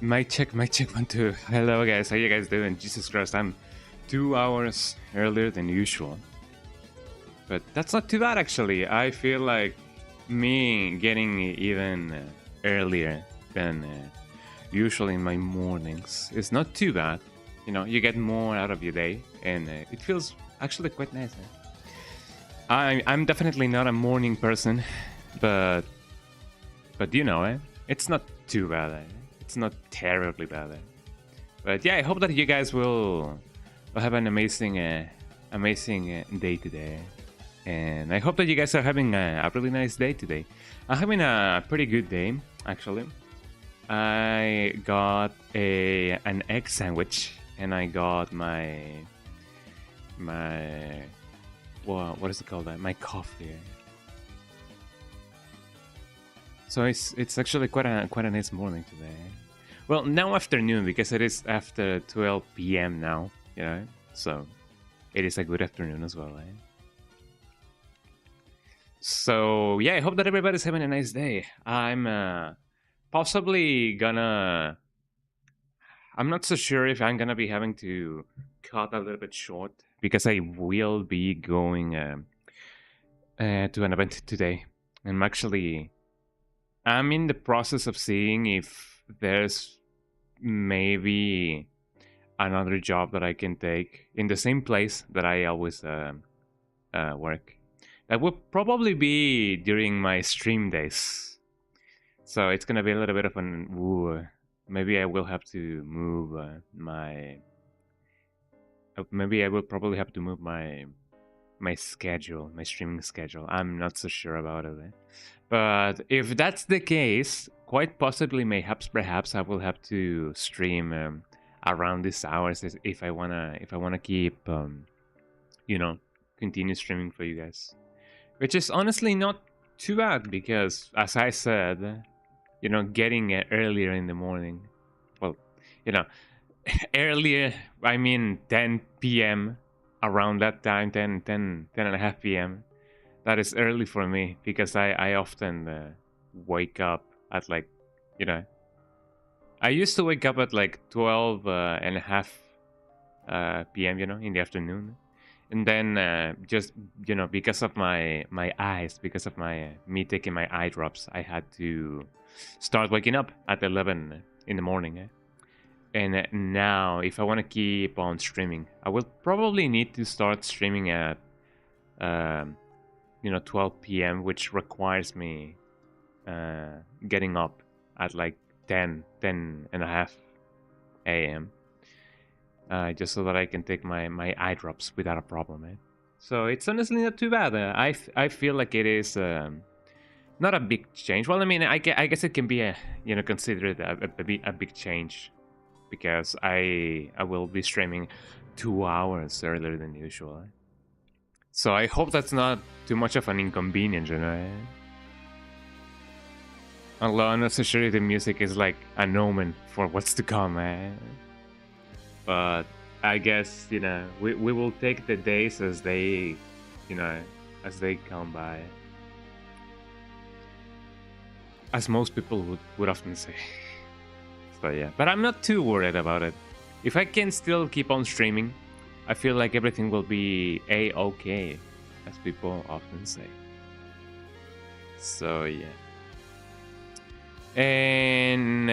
Mic check, 1 2. Hello guys, how you guys doing? Jesus Christ, I'm 2 hours earlier than usual. But that's not too bad actually. I feel like me getting even earlier than usual in my mornings is not too bad. You know, you get more out of your day and it feels actually quite nice. I'm definitely not a morning person, but you know, it's not too bad. It's not terribly bad. But yeah, I hope that you guys will have an amazing day today. And I hope that you guys are having a really nice day today. I'm having a pretty good day, actually. I got an egg sandwich, and I got my what is it called? My coffee. So it's actually quite a nice morning today. Well, now afternoon because it is after 12 p.m. now, you know. So it is a good afternoon as well, So yeah, I hope that everybody's having a nice day. I'm possibly gonna. I'm not so sure if I'm gonna be having to cut a little bit short because I will be going to an event today. I'm in the process of seeing if there's maybe another job that I can take in the same place that I always work. That would probably be during my stream days. So it's gonna be a little bit of an ooh. Maybe I will have to move maybe I will probably have to move my schedule, my streaming schedule. I'm not so sure about it. But if that's the case, quite possibly, perhaps I will have to stream around these hours if I wanna keep continue streaming for you guys, which is honestly not too bad because, as I said, getting earlier in the morning. Well, earlier I mean 10 p.m. around that time, 10 and a half p.m. That is early for me because I often wake up at I used to wake up at 12 and a half p.m. In the afternoon, and then just because of my eyes, because of me taking my eye drops, I had to start waking up at 11 in the morning. And now, if I want to keep on streaming, I will probably need to start streaming at 12 p.m., which requires me getting up at 10 and a half a.m. Just so that I can take my eye drops without a problem. So it's honestly not too bad. I feel like it is not a big change. Well, I mean, I guess it can be considered a big change because I will be streaming 2 hours earlier than usual. So I hope that's not too much of an inconvenience, Although I'm not so sure if the music is like an omen for what's to come, But I guess, we will take the days as they, as they come by. As most people would often say. So yeah, but I'm not too worried about it. If I can still keep on streaming, I feel like everything will be a-okay, as people often say. So yeah. And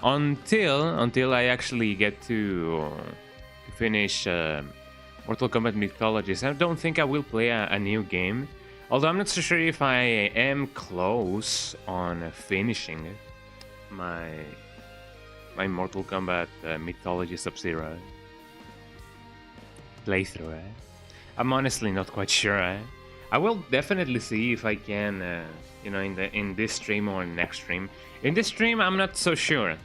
until I actually get to finish Mortal Kombat Mythologies, I don't think I will play a new game. Although I'm not so sure if I am close on finishing my Mortal Kombat Mythology Sub-Zero playthrough. I'm honestly not quite sure. I will definitely see if I can, in this stream or next stream. In this stream, I'm not so sure.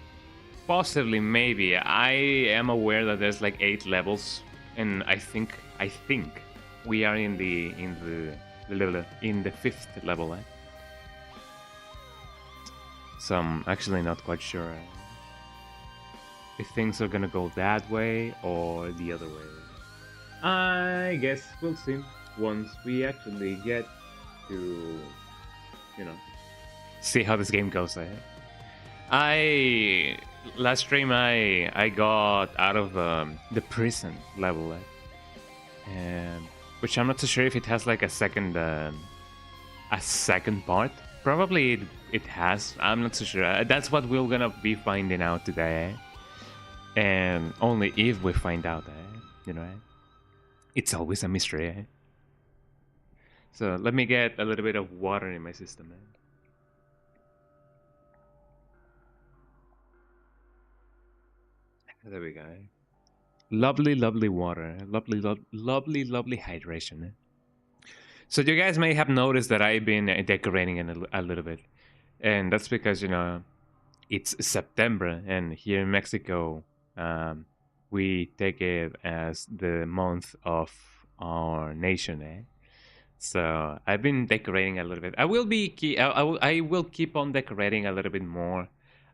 Possibly, maybe. I am aware that there's 8 levels, and I think we are in the 5th level. So I'm actually not quite sure if things are gonna go that way or the other way. I guess we'll see once we actually get to, see how this game goes. I last stream I got out of the prison level, which I'm not so sure if it has like a second part. Probably it has. I'm not so sure. That's what we're gonna be finding out today, and only if we find out, you know. It's always a mystery. So let me get a little bit of water in my system. There we go. Lovely, lovely water. Lovely, lovely hydration. So you guys may have noticed that I've been decorating a little bit. And that's because, you know, it's September. And here in Mexico, we take it as the month of our nation. So I've been decorating a little bit. I will keep on decorating a little bit more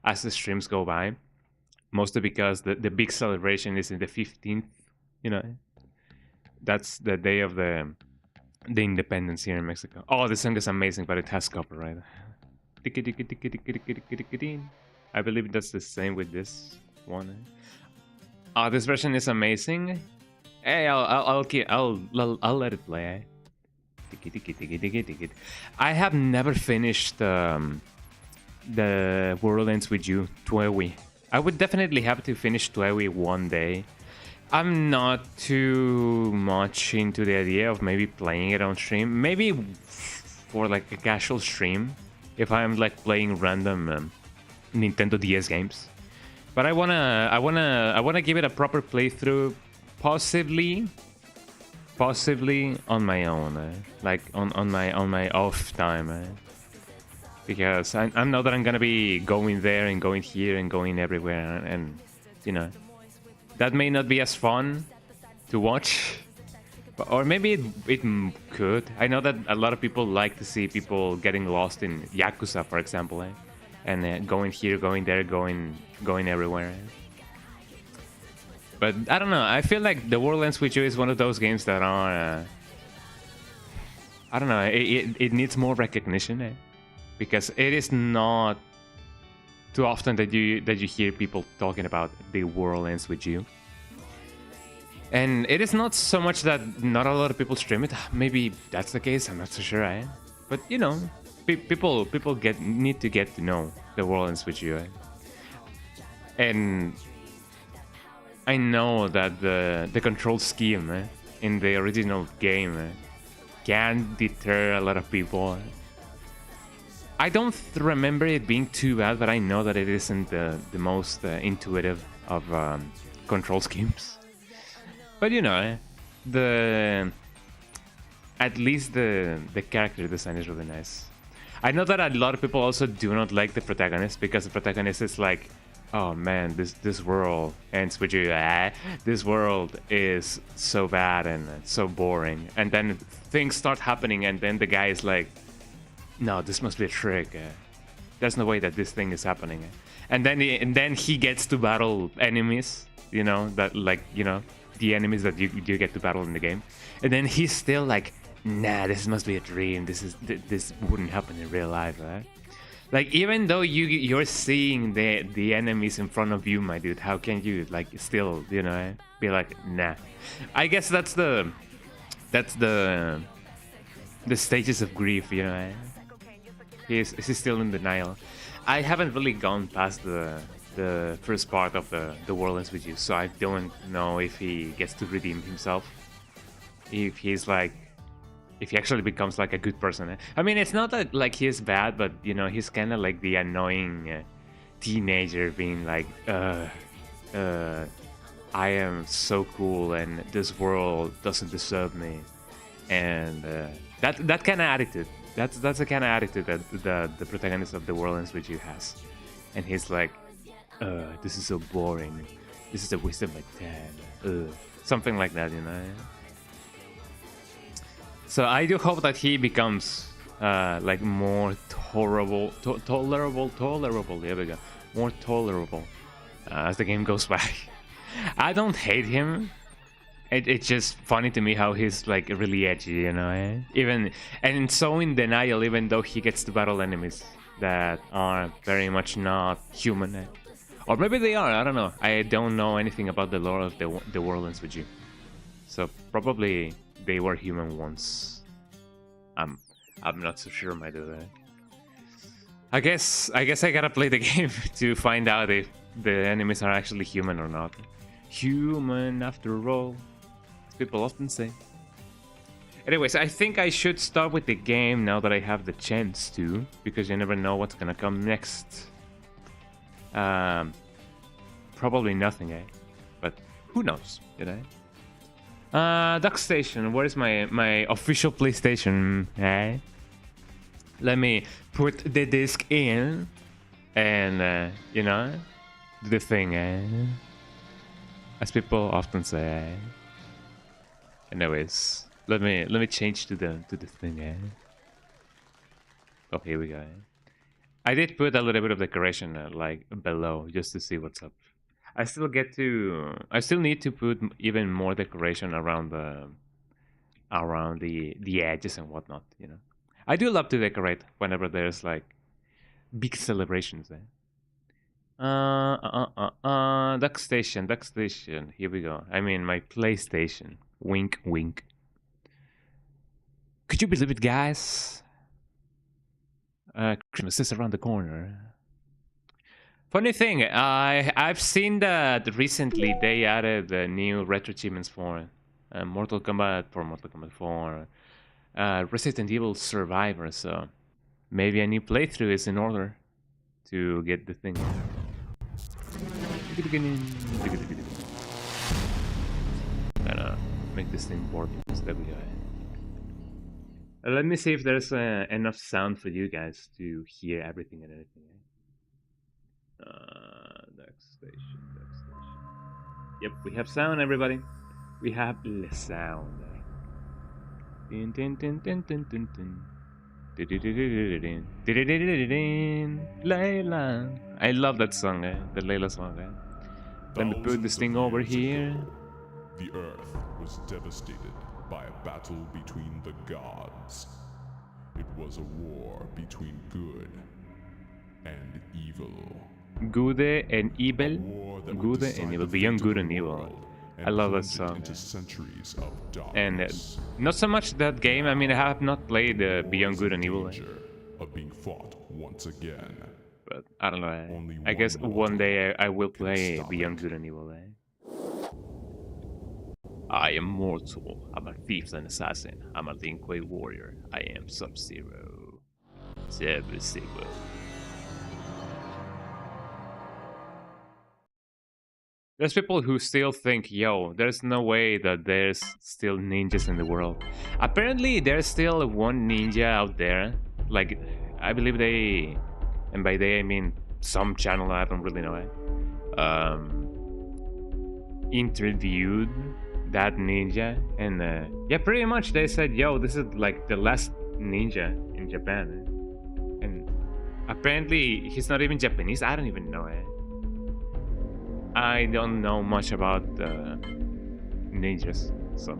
as the streams go by. Mostly because the big celebration is in the 15th, you know. That's the day of the independence here in Mexico. Oh, the song is amazing, but it has copyright. I believe that's the same with this one. Oh, this version is amazing. Hey, I'll let it play. I have never finished the World Ends With You, Kuei. I would definitely have to finish Kuei one day. I'm not too much into the idea of maybe playing it on stream. Maybe for like a casual stream, if I'm like playing random Nintendo DS games. But I wanna give it a proper playthrough, possibly on my own, like on my off time. Because I know that I'm gonna be going there and going here and going everywhere, and you know, that may not be as fun to watch, or maybe it could. I know that a lot of people like to see people getting lost in Yakuza, for example, and going here, going there, going everywhere. But I don't know. I feel like The World Ends With You is one of those games that are, I don't know. It needs more recognition. Because it is not too often that you hear people talking about The World Ends With You. And it is not so much that not a lot of people stream it. Maybe that's the case, I'm not so sure. But you know, people need to get to know The World Ends With You. And I know that the control scheme in the original game can deter a lot of people. I don't remember it being too bad, but I know that it isn't the most intuitive of control schemes. But you know, at least the character design is really nice. I know that a lot of people also do not like the protagonist, because the protagonist is like, oh man, this world ends with you. This world is so bad and so boring. And then things start happening, and then the guy is like, no, this must be a trick. There's no way that this thing is happening. And then he gets to battle enemies, you know, that like, you know, the enemies that you get to battle in the game. And then he's still like, nah, this must be a dream. This wouldn't happen in real life, right? Like, even though you're seeing the enemies in front of you, my dude, how can you like still, you know, be like, nah? I guess that's the stages of grief, you know. He's still in denial. I haven't really gone past the first part of the World Ends With You, so I don't know if he gets to redeem himself. If he's like, if he actually becomes like a good person. I mean, it's not that like he's bad, but you know, he's kind of like the annoying teenager being like, I am so cool and this world doesn't deserve me, and that kind of attitude. That's the kind of attitude that the protagonist of The World Ends With You has. And he's like, this is so boring. This is a waste of my time. Something like that, you know. So I do hope that he becomes like more tolerable. There we go. More tolerable as the game goes by. I don't hate him. It's just funny to me how he's like really edgy, you know, even and so in denial, even though he gets to battle enemies that are very much not human, Or maybe they are, I don't know. I don't know anything about the lore of the world ends with you. So probably they were human once. I'm not so sure, my dude. I guess I gotta play the game to find out if the enemies are actually human or not. Human after all, as people often say. Anyways, I think I should start with the game now that I have the chance to, because you never know what's gonna come next. Probably nothing, eh? But who knows, you know? Dock Station, where is my official PlayStation, eh? Let me put the disc in and, you know, do the thing, eh? As people often say, eh? Anyways, let me change to the thing, eh? Oh, here we go. Eh? I did put a little bit of decoration like below just to see what's up. I still need to put even more decoration around the edges and whatnot, you know. I do love to decorate whenever there's like big celebrations there. Duck station. Here we go. I mean my PlayStation. Wink, wink. Could you believe it, guys? Christmas is around the corner. Funny thing, I've seen that recently they added the new retro achievements for Mortal Kombat 4, Resident Evil Survivor, so maybe a new playthrough is in order to get the thing. Gonna make this thing work. There we go. Let me see if there's enough sound for you guys to hear everything and anything. Duck station. Yep, we have sound, everybody. We have the sound. Layla. I love that song, the Layla song. Let me put this thing over here. The Earth was devastated by a battle between the gods. It was a war between good and evil. Good and evil. Good and evil. Beyond good and evil. I love that song. And not so much that game. I mean, I have not played Beyond Good and Evil. Of being fought once again. But I don't know. I guess one day I will play Beyond Good and Evil. I am mortal. I'm a thief and assassin. I'm a Kuei warrior. I am Sub-Zero. Sub-Zero. There's people who still think, yo, there's no way that there's still ninjas in the world. Apparently, there's still one ninja out there. Like, I believe they, and by they I mean some channel, I don't really know it, interviewed that ninja. And yeah, pretty much they said, yo, this is like the last ninja in Japan. And apparently, he's not even Japanese. I don't even know it. I don't know much about ninjas, so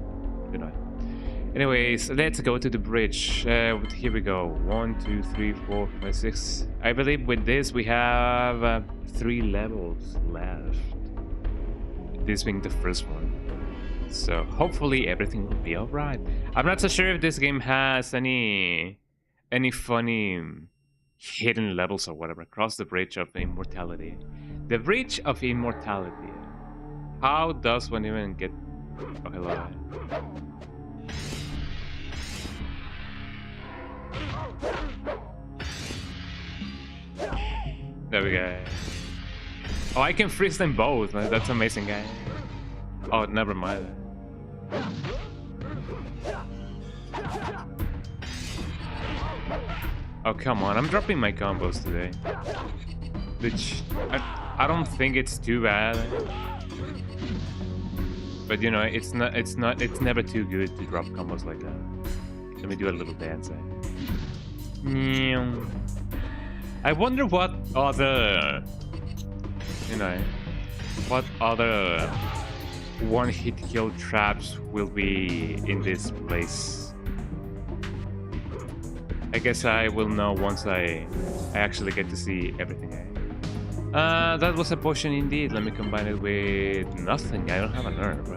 you know. Anyways, let's go to the bridge. Here we go. 1, 2, 3, 4, 5, 6. I believe with this we have 3 levels left. This being the first one. So hopefully everything will be alright. I'm not so sure if this game has any funny hidden levels or whatever. Cross the bridge of immortality. The bridge of immortality. How does one even get... Oh, hello. There we go. Oh, I can freeze them both. That's amazing, guy. Oh, never mind. Oh, come on. I'm dropping my combos today. Which... I don't think it's too bad, but you know, it's never too good to drop combos like that. Let me do a little dance. I wonder what other, you know, what other one-hit kill traps will be in this place. I guess I will know once I actually get to see everything. That was a potion indeed. Let me combine it with nothing. I don't have a nerve.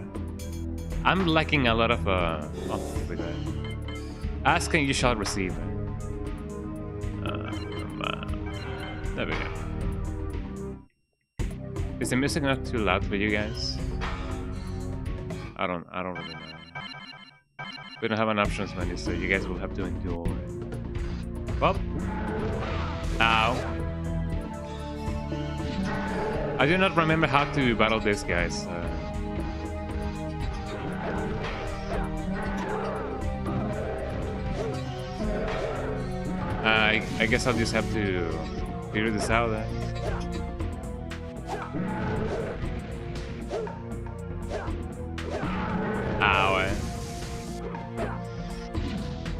I'm lacking a lot of with that. Ask and you shall receive. There we go. Is the music not too loud for you guys? I don't really know. We don't have an options menu, so you guys will have to endure. Well, ow. I do not remember how to battle this, guys. I guess I'll just have to figure this out then. Ow.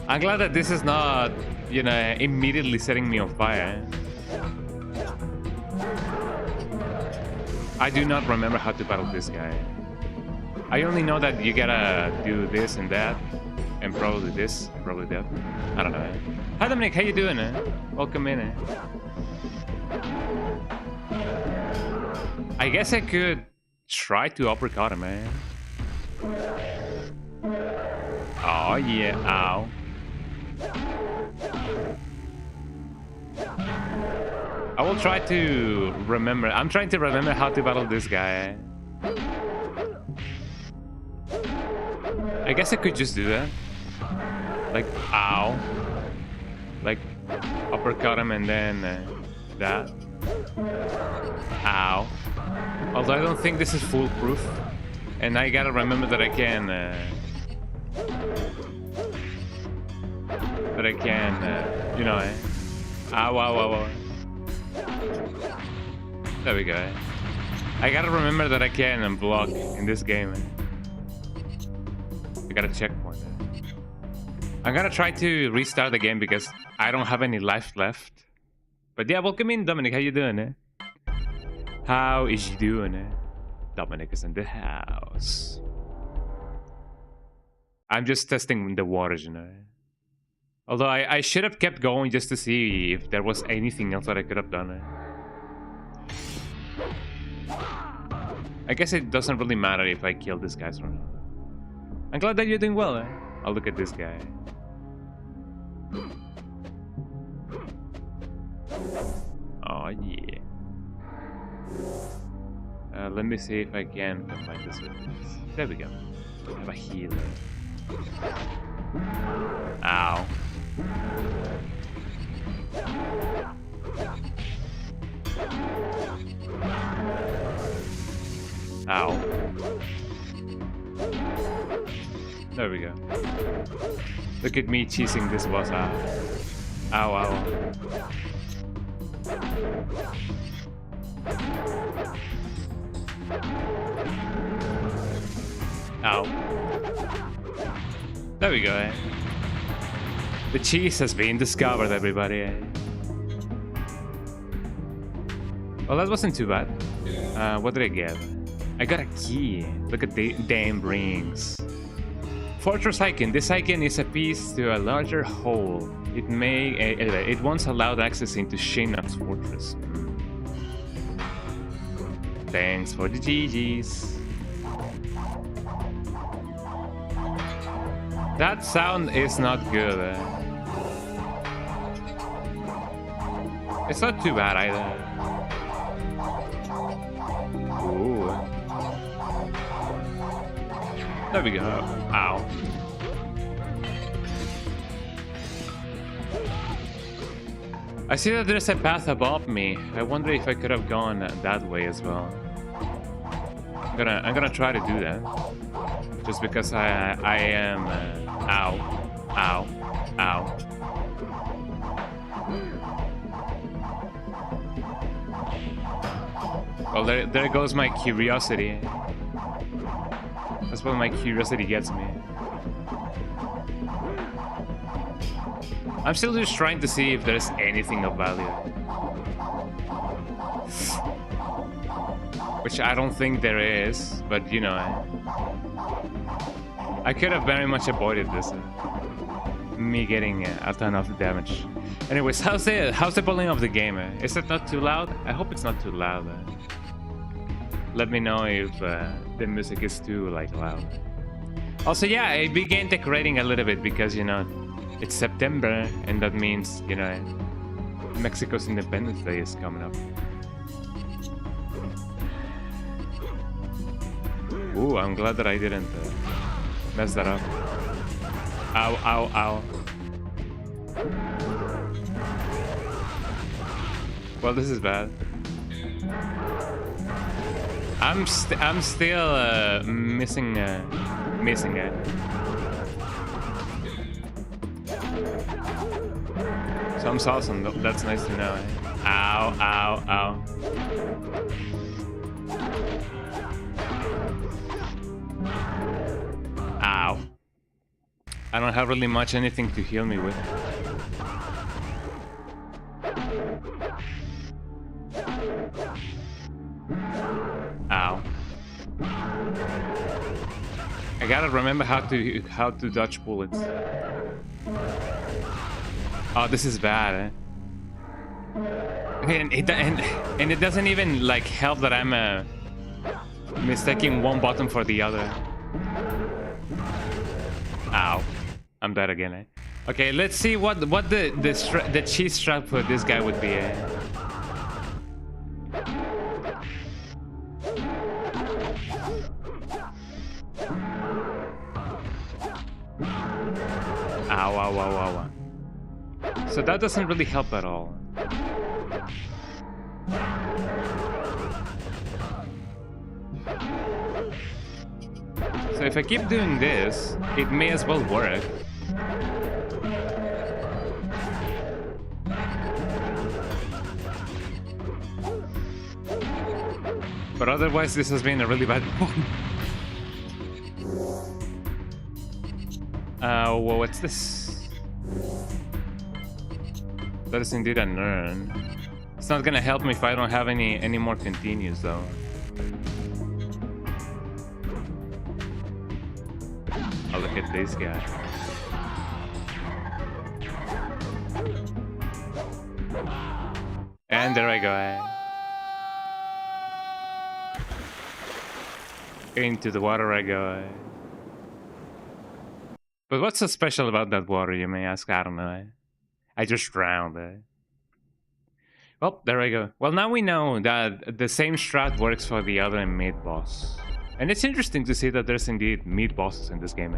I'm glad that this is not, you know, immediately setting me on fire. I do not remember how to battle this guy. I only know that you gotta do this and that, and probably this, and probably that. I don't know. Hi Dominic, how you doing? Welcome in. I guess I could try to uppercut him, man. Oh yeah, ow. I will try to remember. I'm trying to remember how to battle this guy. I guess I could just do that. Like, ow. Like, uppercut him and then that. Ow. Although I don't think this is foolproof. And I gotta remember that I can... you know... Ow, ow, ow, ow. There we go. I gotta remember that I can block in this game. I got a checkpoint. I'm gonna try to restart the game because I don't have any life left. But yeah, welcome in, Dominic. How you doing? How is you doing? Dominic is in the house. I'm just testing the waters, you know. Although I should have kept going just to see if there was anything else that I could have done. I guess it doesn't really matter if I kill these guys or not. I'm glad that you're doing well. I'll look at this guy. Oh yeah. Let me see if I can combine this with this. There we go. I have a healer. Ow. Ow. There we go. Look at me cheesing this boss out. Ow, ow. Ow. There we go. The cheese has been discovered, everybody. Well, that wasn't too bad. What did I get? I got a key. Look at the damn rings. Fortress icon. This icon is a piece to a larger whole. It once allowed access into Shinnok's fortress. Thanks for the GGs. That sound is not good. It's not too bad either. Ooh. There we go. Ow. I see that there's a path above me. I wonder if I could have gone that way as well. I'm gonna try to do that. Just because I am ow. Ow. Ow. Well, there goes my curiosity. That's what my curiosity gets me. I'm still just trying to see if there's anything of value. Which I don't think there is, but you know, I could have very much avoided this. me getting a ton of damage. Anyways, how's the volume of the game? Is it not too loud? I hope it's not too loud. Let me know if the music is too like loud. Also, yeah, I began decorating a little bit because, you know, it's September, and that means, you know, Mexico's Independence Day is coming up. Ooh, I'm glad that I didn't mess that up. Ow, ow, ow. Well, this is bad. I'm still missing it. Some awesome. That's nice to know. Ow, ow, ow. Ow. I don't have really much anything to heal me with. Ow. I gotta remember how to dodge bullets. Oh, this is bad. Okay, and it doesn't even like help that I'm mistaking one button for the other. Ow. I'm dead again. Okay, let's see what the cheese strap for this guy would be. Ow, ow, ow, ow, ow. So that doesn't really help at all. So if I keep doing this, it may as well work. But otherwise, this has been a really bad one. Well, what's this? That is indeed an urn. It's not gonna help me if I don't have any more continues, though. Oh, look at this guy. And there I go. Into the water I go. But what's so special about that water, you may ask? I don't know. I just drowned. Well, there I go. Well, now we know that the same strat works for the other mid boss. And it's interesting to see that there's indeed mid bosses in this game,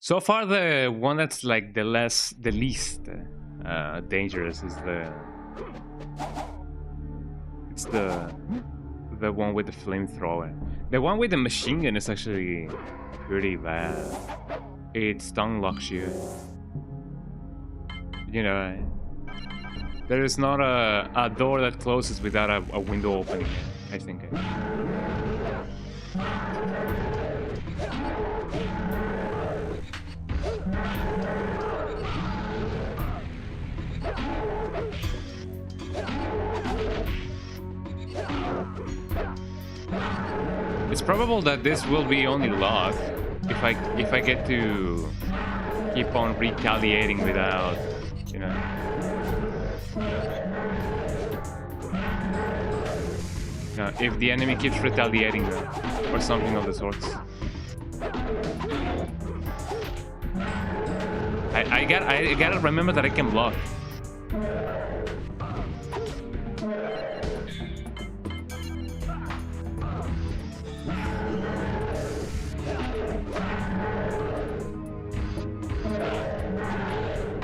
So far, the one that's like the least dangerous is the one with the flamethrower. The one with the machine gun is actually pretty bad. It stun locks you. You know, there is not a door that closes without a window opening, I think. It's probable that this will be only locked if I get to keep on retaliating without, you know. No, if the enemy keeps retaliating or something of the sorts. I gotta remember that I can block.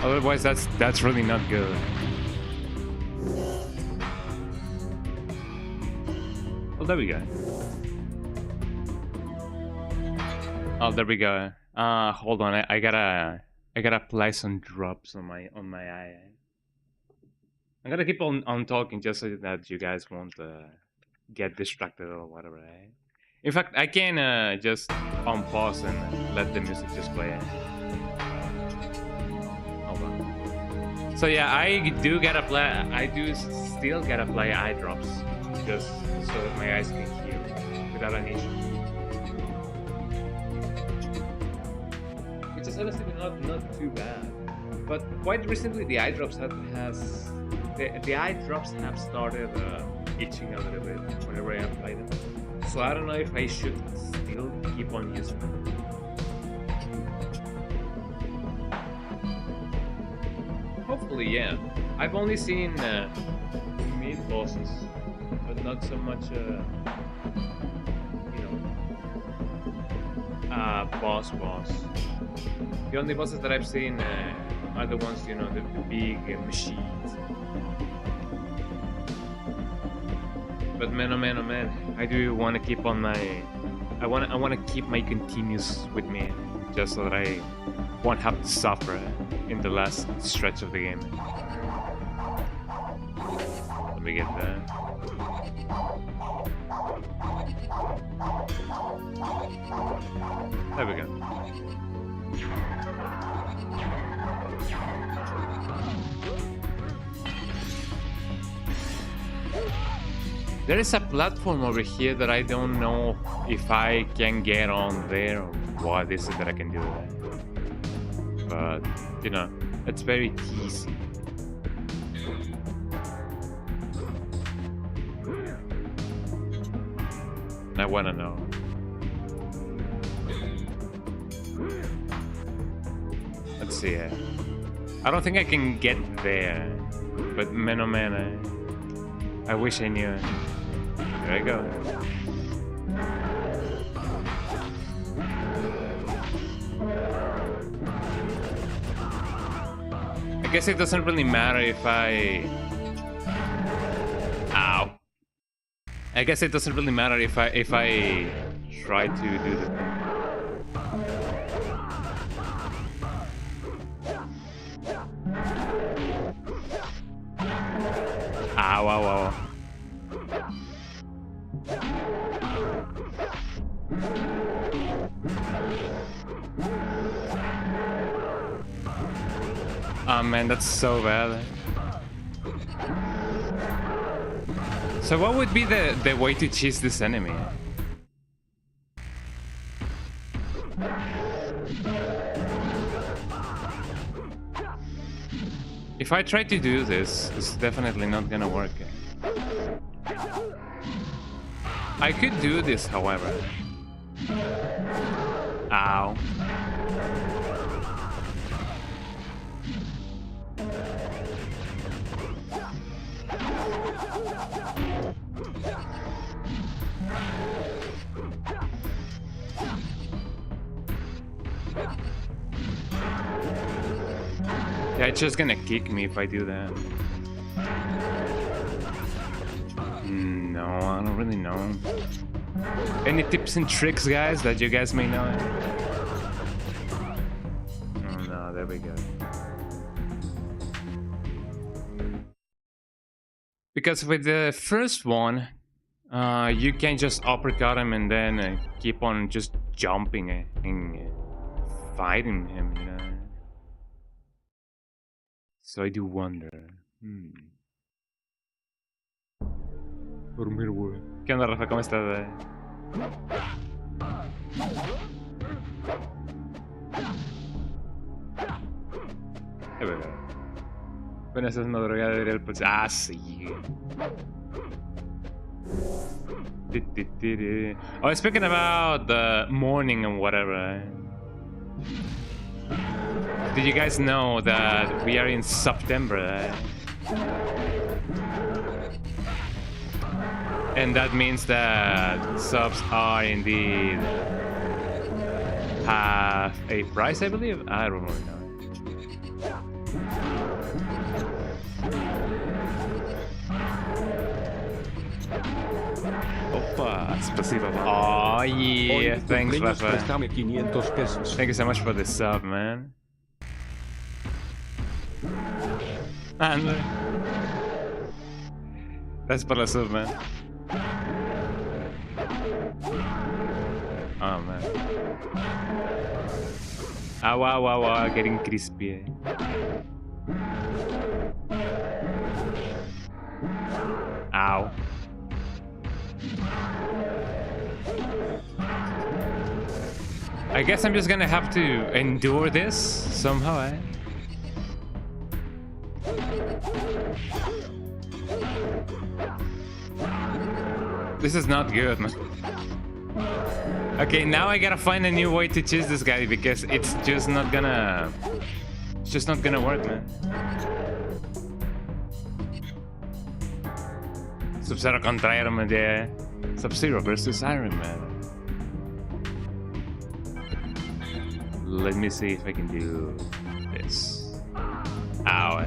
Otherwise, that's really not good. Well, there we go. Oh, there we go. Hold on. I gotta apply some drops on my eye. I'm gonna keep on talking just so that you guys won't get distracted or whatever. In fact, I can just on pause and let the music just play. So yeah, I do still gotta apply eye drops just so that my eyes can heal without an issue. honestly not too bad. But quite recently, the eye drops the eye drops have started itching a little bit whenever I apply them. So I don't know if I should still keep on using them. Hopefully, yeah. I've only seen mid bosses, but not so much, boss. The only bosses that I've seen are the ones, the big machines. But man, oh man, I do want to keep on my... I want to keep my continues with me, just so that I won't have to suffer in the last stretch of the game. Let me get that. There we go. There is a platform over here that I don't know if I can get on there or what is it that I can do there. But, it's very easy. I wanna know. Let's see. I don't think I can get there, but man, oh man, I wish I knew. There I go. I guess it doesn't really matter if I... Ow. I guess it doesn't really matter if I try to do the thing. Ow. Oh man, that's so bad. So what would be the way to cheese this enemy? If I try to do this, it's definitely not gonna work. I could do this, however. Ow. Yeah, it's just gonna kick me if I do that. No, I don't really know. Any tips and tricks, guys, that you guys may know? Oh no, there we go. Because with the first one, you can just uppercut him and then keep on just jumping and fighting him, So I do wonder. Dormir, güey. ¿Qué onda, Rafa? ¿Cómo estás? Bueno, esa es una droga de el pulso. Ah, sí. Oh, speaking about the morning and whatever. Did you guys know that we are in September? And that means that subs are indeed half a price, I believe? I don't really know. Opa, спасибо. Oh yeah, thanks, Rafa. Thank you so much for the sub, man. And that's por la sub, man. Oh man. Ow, getting crispy. Ow. I guess I'm just gonna have to endure this somehow, eh? This is not good, man. Okay, now I gotta find a new way to choose this guy because it's just not gonna... It's just not gonna work, man. Sub-Zero contra Iron Man, yeah. Sub-Zero versus Iron Man. Let me see if I can do this. Ow.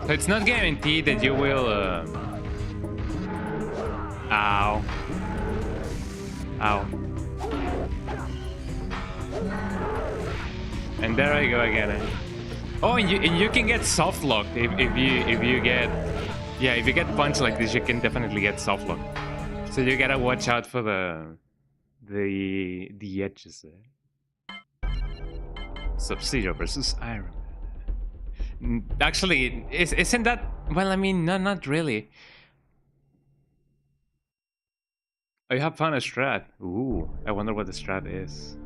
So it's not guaranteed that you will... Ow. Ow. And there I go again. Eh? Oh, and you can get soft locked if you get... Yeah, if you get punched like this, you can definitely get soft locked. So you gotta watch out for the edges there. Sub-Zero versus Iron Man. Actually, isn't that... Well, I mean, not really. Oh, you have found a strat. Ooh, I wonder what the strat is.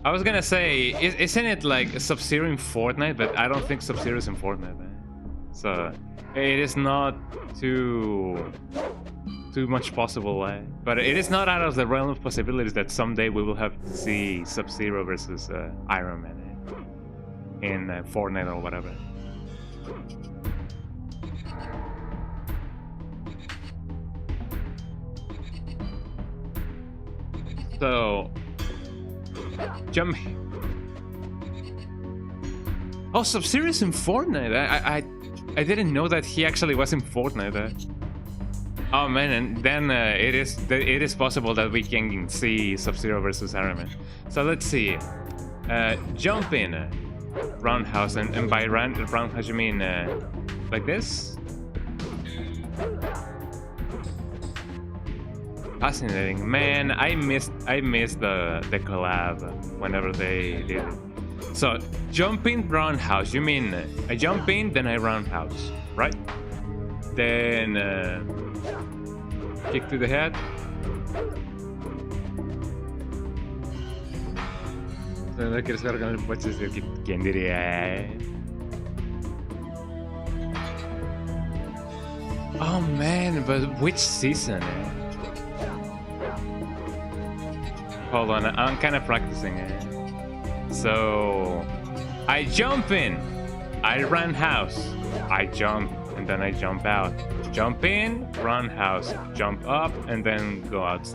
I was gonna say, isn't it like Sub-Zero in Fortnite? But I don't think Sub-Zero is in Fortnite, man. So it is not too much possible, eh? But it is not out of the realm of possibilities that someday we will have to see Sub-Zero versus Iron Man in Fortnite or whatever. So jump. Oh, Sub-Zero is in Fortnite. I didn't know that he actually was in Fortnite. Oh man, and then it is possible that we can see Sub-Zero versus Iron Man. So let's see. Jump in, roundhouse, and by roundhouse you mean like this? Fascinating, man. I missed the collab whenever they did it. So, jumping roundhouse, you mean I jump in, then I roundhouse, right? Then kick to the head. No quieres jugar con el poche, ¿quién diría? Oh man, but which season? Hold on, I'm kind of practicing it. So, I jump in, I roundhouse, I jump, and then I jump out. Jump in, roundhouse, jump up, and then go out.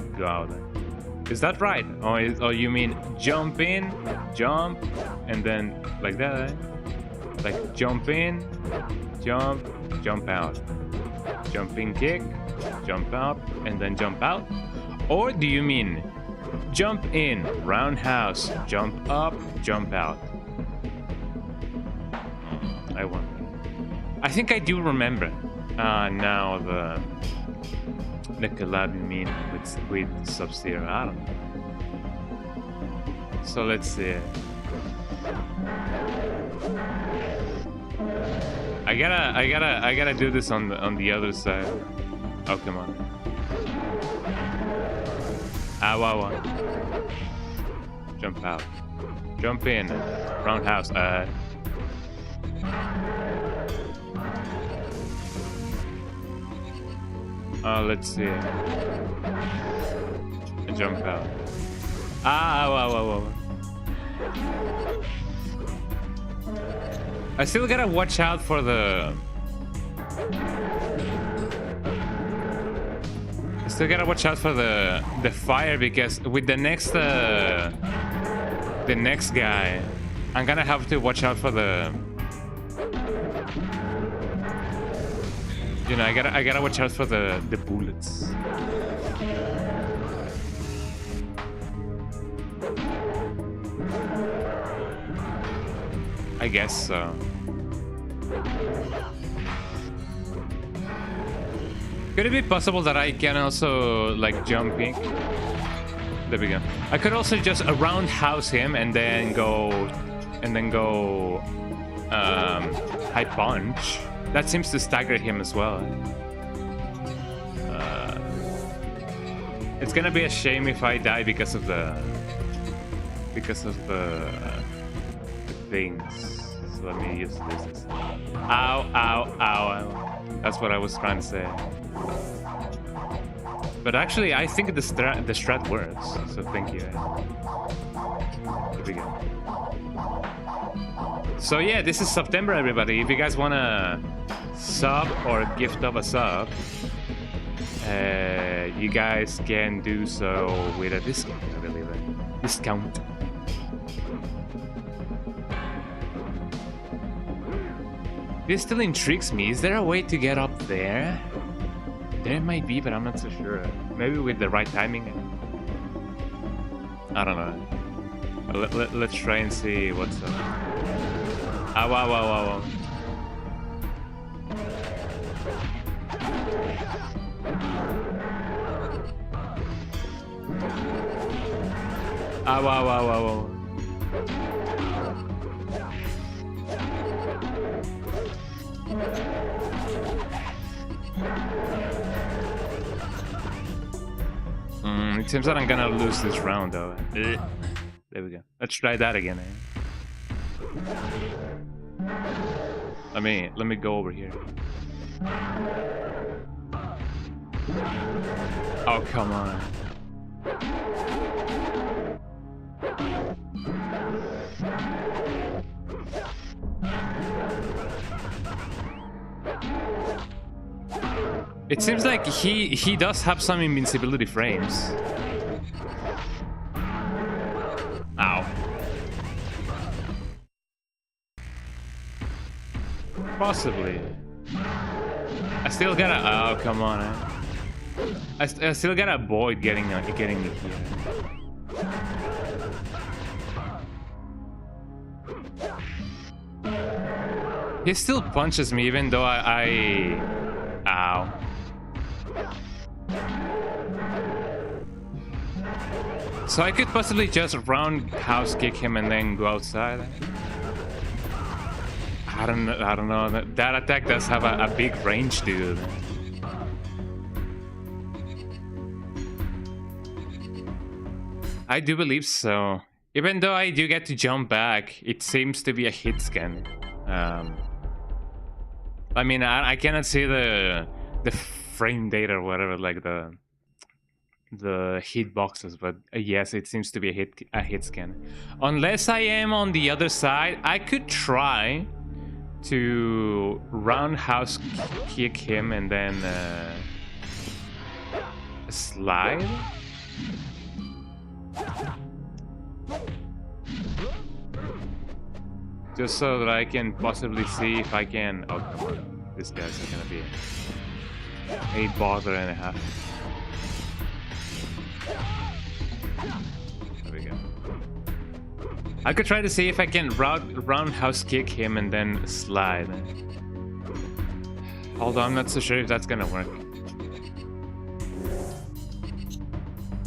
Is that right? Or you mean jump in, jump, and then like that? Eh? Like jump in, jump out. Jump in, kick, jump up, and then jump out? Or do you mean jump in, roundhouse, jump up, jump out? I wonder. I think I do remember. Now the collab you mean with Sub-Zero. I don't know. So let's see. I gotta do this on the other side. Oh, come on. Wow. Jump out. Jump in. Roundhouse. Let's see. Jump out. Wow. I still gotta watch out for the... fire, because with the next guy, I'm gonna have to watch out for the... You know, I gotta watch out for the bullets. I guess so. Could it be possible that I can also like jumping? There we go. I could also just roundhouse him and then go high punch. That seems to stagger him as well. It's gonna be a shame if I die because of the things. So let me use this. Ow, ow, ow, ow. That's what I was trying to say. But actually, I think the strat works. So thank you. Here we go. So yeah, this is September, everybody. If you guys wanna sub or gift of a sub, you guys can do so with a discount, I believe. Discount. This still intrigues me. Is there a way to get up there? There might be, but I'm not so sure. Maybe with the right timing. I don't know. Let's try and see what's up. Ah, wow, wow, wow, wow. Ah, wow, wow, wow, wow. It seems that I'm gonna lose this round, though. There we go. Let's try that again. Let me go over here. Oh, come on. It seems like he does have some invincibility frames. Ow. Possibly. I still gotta. Oh, come on. I still gotta avoid getting me here. He still punches me even though Ow. So I could possibly just roundhouse kick him and then go outside. I don't know. That attack does have a big range, dude. I do believe so. Even though I do get to jump back, it seems to be a hit scan. I mean, I cannot see the frame data or whatever, like the hit boxes, but yes, it seems to be a hit scan. Unless I am on the other side, I could try to roundhouse kick him and then slide. Just so that I can possibly see if I can. Oh, come on. This guy's not gonna be a bother and a half. There we go. I could try to see if I can roundhouse kick him and then slide. Although I'm not so sure if that's gonna work.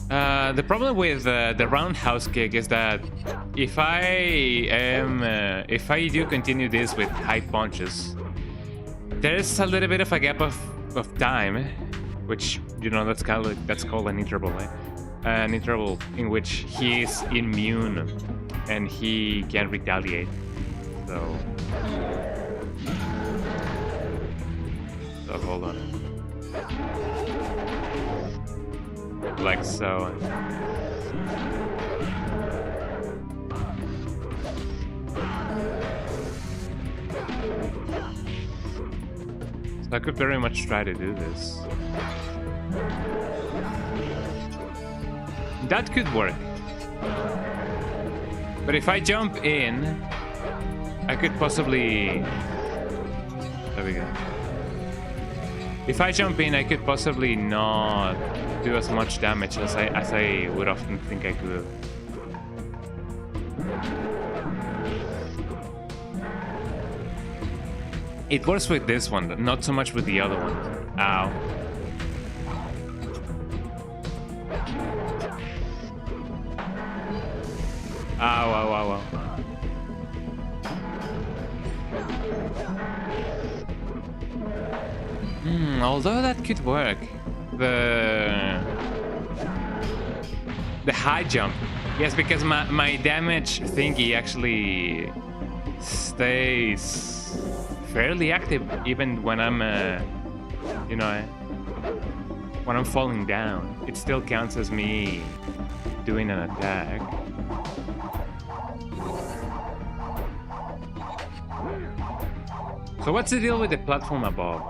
The problem with the roundhouse kick is that if I do continue this with high punches, there's a little bit of a gap of time, which, you know, that's called an interval, right? An interval in which he is immune and he can retaliate. So hold on. Like so. So I could very much try to do this. That could work. But if I jump in, I could possibly... There we go. If I jump in, I could possibly not do as much damage as I would often think I could. It works with this one, not so much with the other one. Ow. Ow, ow, ow, ow. Although that could work. The high jump. Yes, because my damage thingy actually stays fairly active even when I'm, you know, when I'm falling down. It still counts as me doing an attack. So what's the deal with the platform above?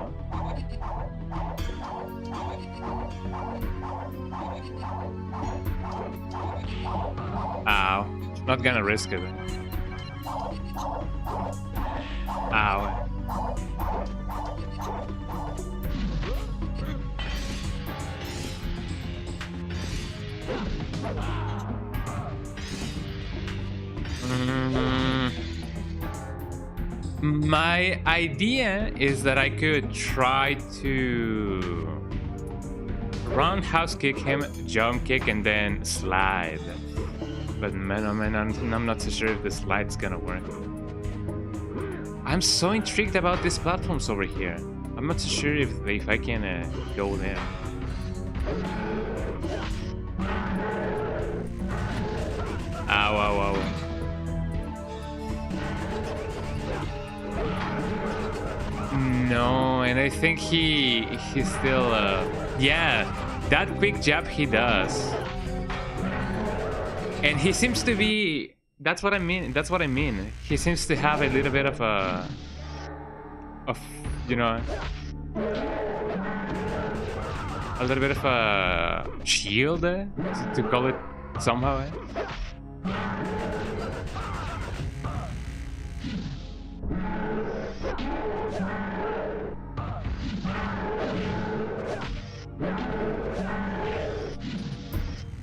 Ow. Not gonna risk it. Ow. My idea is that I could try to roundhouse kick him, jump kick, and then slide. But man, oh man, I'm not so sure if the slide's gonna work. I'm so intrigued about these platforms over here. I'm not so sure if I can go there. Ow, ow, ow. No, and I think he's still yeah, that quick jab he does. And he seems to be, that's what I mean. He seems to have a little bit of you know, a little bit of a shield, to call it somehow.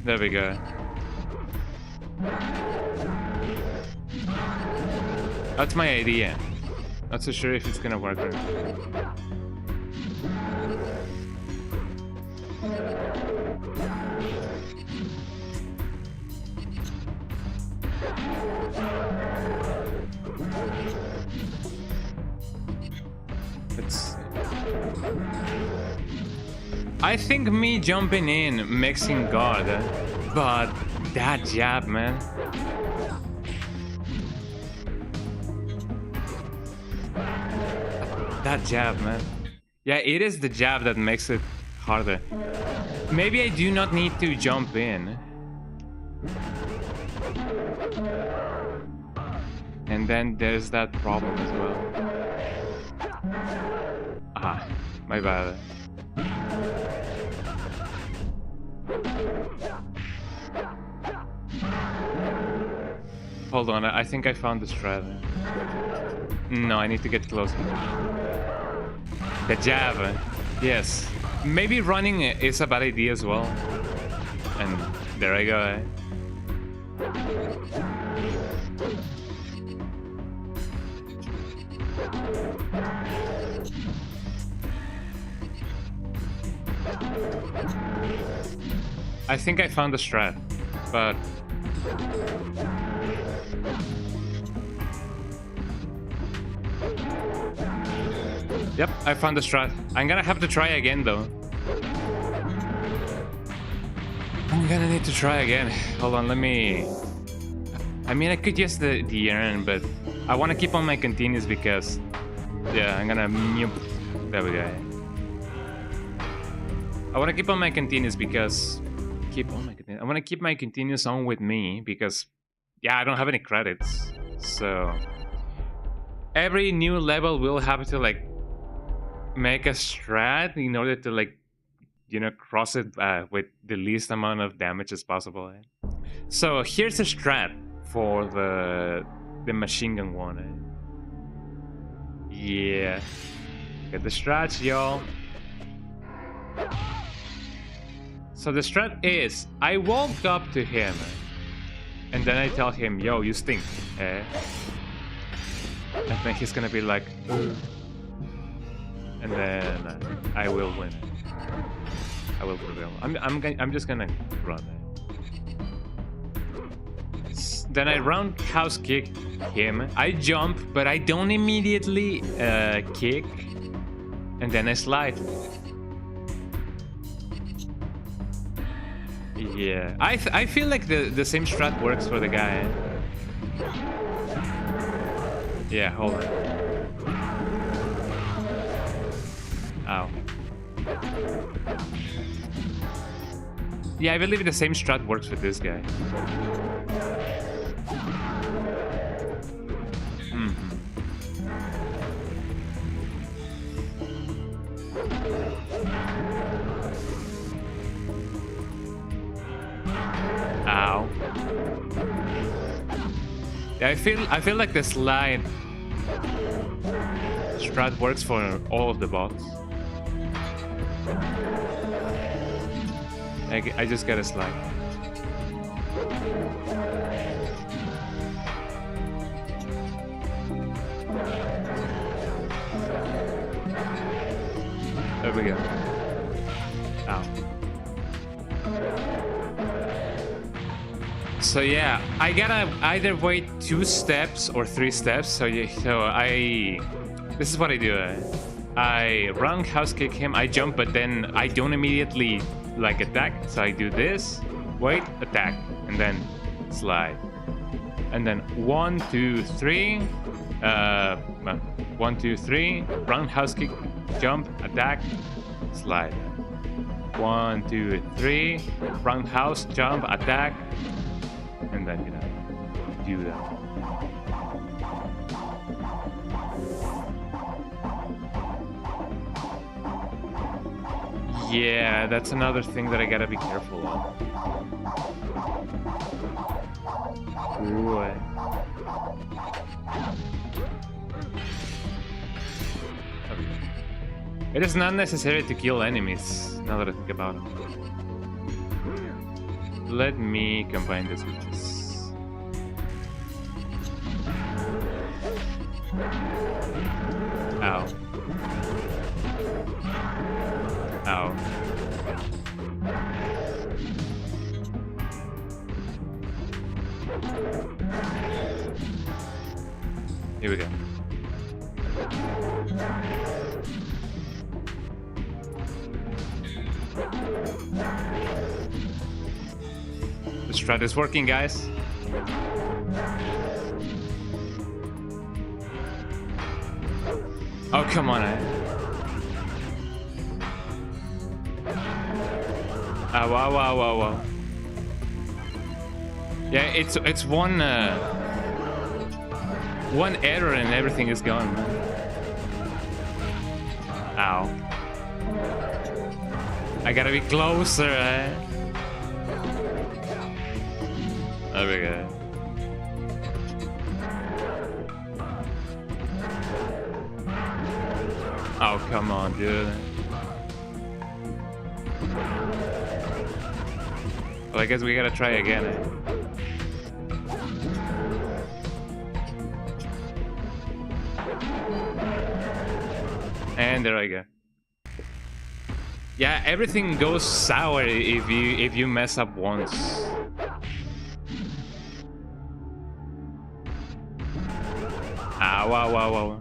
There we go. That's my idea. Not so sure if it's gonna work or not. I think me jumping in makes him guard, but that jab, man. That jab, man. Yeah, it is the jab that makes it harder. Maybe I do not need to jump in. And then there's that problem as well. Ah, my bad. Hold on, I think I found the strat. No, I need to get closer. The jab, yes. Maybe running is a bad idea as well. And there I go. I think I found the strat, but yep, I found the strat. I'm gonna have to try again though. I'm gonna need to try again. Hold on, let me... I mean, I could use the urn, but I want to keep on my continues because... Yeah, I'm gonna... There we go. I want to keep on my continues because... I want to keep my continues on with me because... Yeah, I don't have any credits. So... Every new level will have to, like... make a strat in order to, like, you know, cross it with the least amount of damage as possible. So here's a strat for the machine gun one. Yeah, get the strats, y'all. So the strat is, I walk up to him and then I tell him, yo, you stink. And then he's gonna be like, and then I will win. I will prevail. I'm just gonna run. Then I roundhouse kick him. I jump, but I don't immediately kick. And then I slide. Yeah, I feel like the same strat works for the guy. Yeah, hold on. Ow. Yeah, I believe the same strat works with this guy. Ow. Yeah, I feel like the slide strat works for all of the bots. I just gotta slide. There we go. Ow. So yeah, I gotta either wait 2 steps or 3 steps. So this is what I do. I roundhouse kick him, I jump, but then I don't immediately like attack. So I do this, wait, attack, and then slide. And then 1, 2, 3, 1, 2, 3, roundhouse kick, jump, attack, slide. 1, 2, 3, roundhouse, jump, attack, and then do that. Yeah, that's another thing that I gotta be careful of. Ooh. It is not necessary to kill enemies, now that I think about it. Let me combine this with this. Ow. Ow. Here we go. The strat is working, guys. Oh, come on, Wow, wow, wow, wow. Yeah, it's one error and everything is gone, man. Ow. I gotta be closer, There we go. Oh, come on, dude. Well, I guess we gotta try again. And there I go. Yeah, everything goes sour if you mess up once. Ah, wow, wow, wow.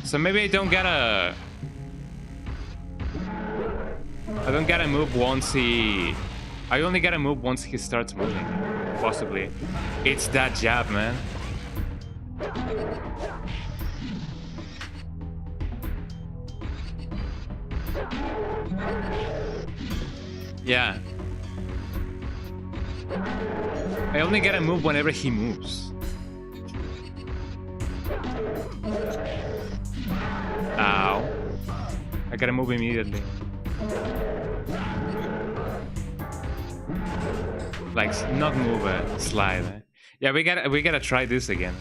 So maybe I don't gotta move once he... I only gotta move once he starts moving. Possibly. It's that jab, man. Yeah. I only gotta move whenever he moves. Ow. I gotta move immediately. Like, not move, slide. Yeah, we gotta try this again.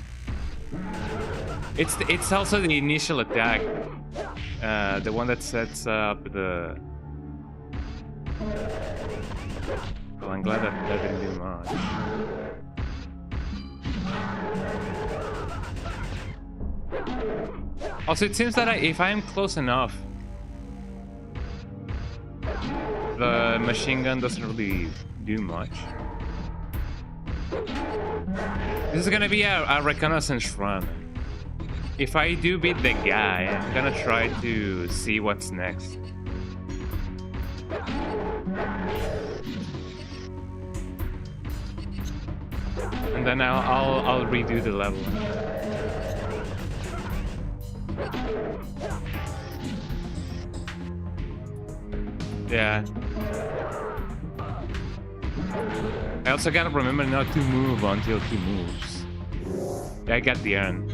It's also the initial attack, the one that sets up the. Well, I'm glad that didn't do much. Also, it seems that if I am close enough, the machine gun doesn't really do much. This is gonna be a reconnaissance run. if I do beat the guy, I'm gonna try to see what's next. And then I'll redo the level. Yeah. I also gotta remember not to move until he moves. Yeah, I got the urn.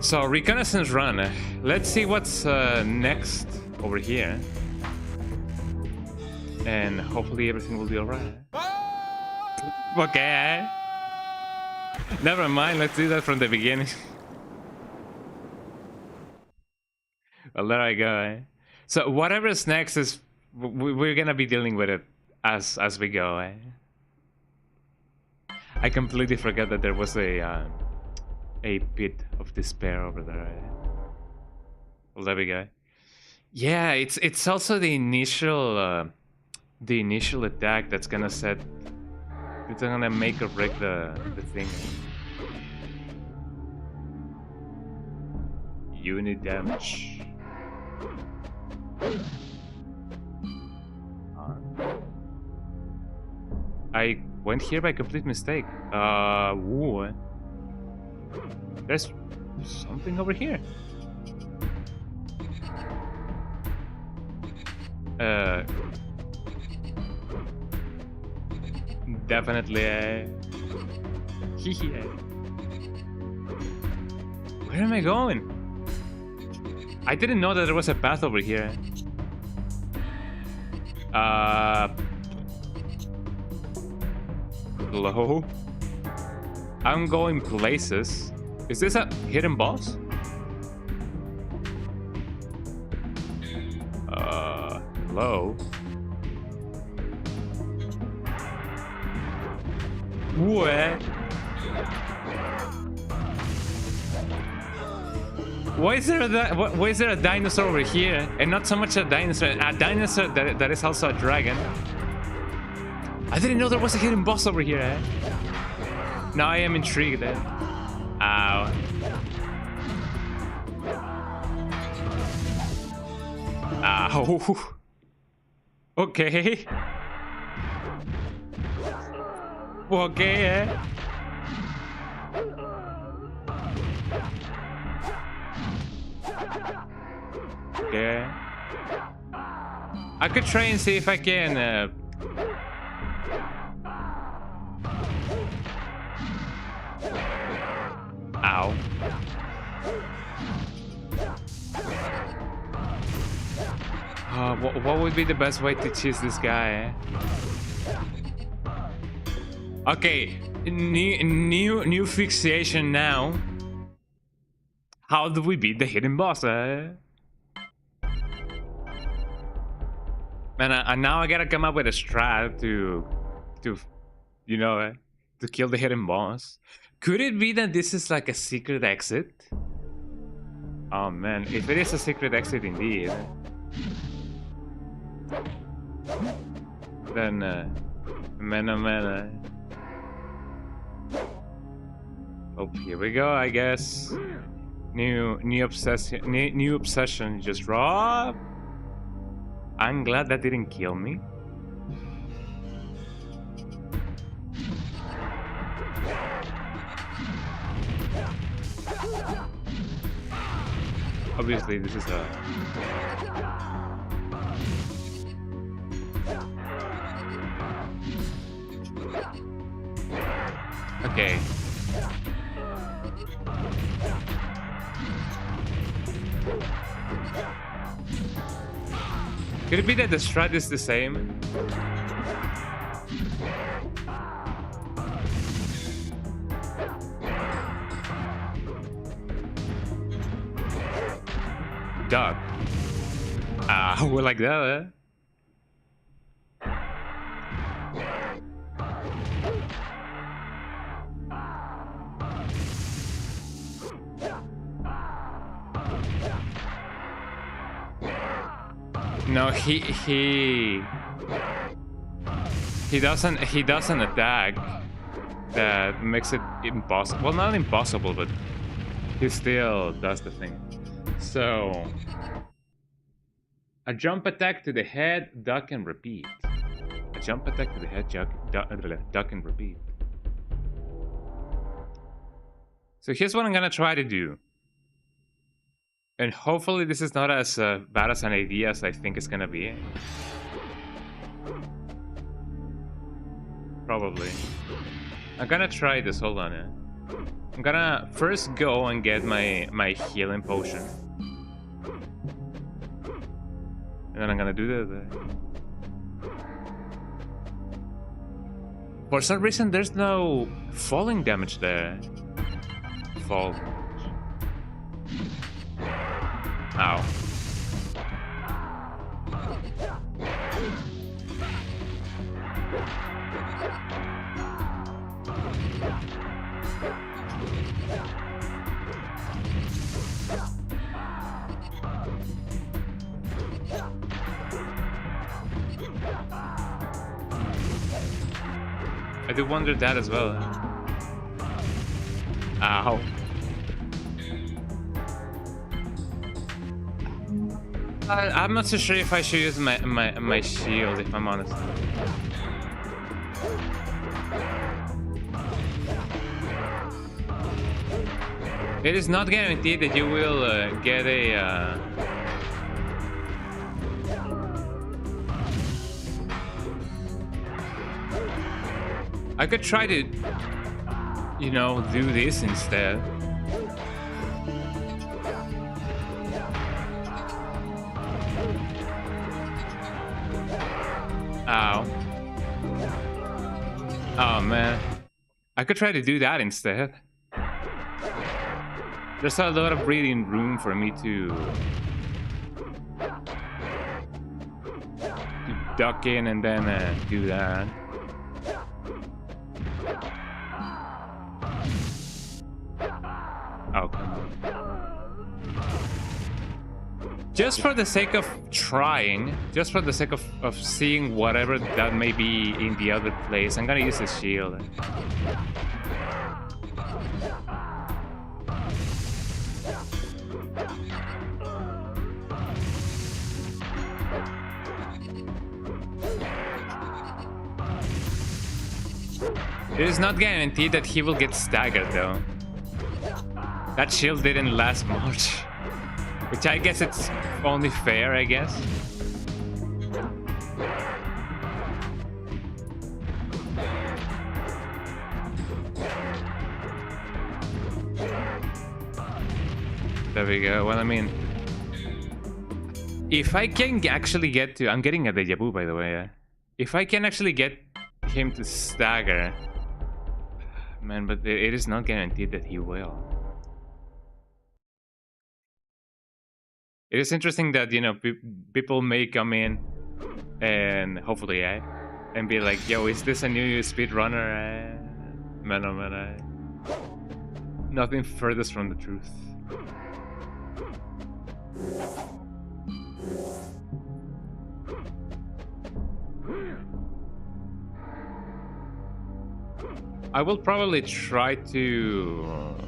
So, reconnaissance run. Let's see what's next over here. And hopefully everything will be alright. Okay. Never mind, let's do that from the beginning. Well, there I go. So, whatever's next is... we're gonna be dealing with it as we go. I completely forgot that there was a pit of despair over there. Well, there we go. Yeah, it's also the initial attack that's gonna set. It's gonna make or break the thing. Unit damage. I went here by complete mistake. Ooh. There's something over here. Definitely. Where am I going? I didn't know that there was a path over here. Hello? I'm going places. Is this a hidden boss? Hello? What? Why is there a dinosaur over here and not so much a dinosaur that is also a dragon? I didn't know there was a hidden boss over here. Now I am intrigued. Ow. Ow. Okay. Okay. Okay. I could try and see if I can. Ow. What would be the best way to choose this guy? Okay, new fixation now. How do we beat the hidden boss? And now I gotta come up with a strat to you know, to kill the hidden boss. Could it be that this is like a secret exit? Oh man, if it is a secret exit indeed, then man. Oh, here we go, I guess. New obsession just drop. I'm glad that didn't kill me. Obviously, this is a... Okay. Could it be that the strat is the same? Duck. We're like that, No, he doesn't attack. That makes it impossible. Well, not impossible, but he still does the thing. So a jump attack to the head, duck and repeat. A jump attack to the head, duck and repeat. So here's what I'm gonna try to do. And hopefully this is not as bad as an idea as I think it's gonna be. Probably. I'm gonna try this, hold on. I'm gonna first go and get my healing potion. And then I'm gonna do the... For some reason there's no falling damage there. Fall. Ow. I do wonder that as well. Ow. I'm not so sure if I should use my shield, if I'm honest. It is not guaranteed that you will get a... I could try to, you know, do this instead. Ow. Oh man. I could try to do that instead. There's a lot of breathing room for me to duck in and then do that. Oh, come on. Just for the sake of trying, just for the sake of seeing whatever that may be in the other place, I'm gonna use a shield. It is not guaranteed that he will get staggered though. That shield didn't last much. Which I guess it's only fair, I guess. There we go. Well, I mean, if I can actually get to... I'm getting a deja vu, by the way. Yeah? If I can actually get him to stagger... Man, but it is not guaranteed that he will. It is interesting that, you know, people may come in and hopefully and be like, yo, is this a new speedrunner? Man, oh man, nothing furthest from the truth. I will probably try to...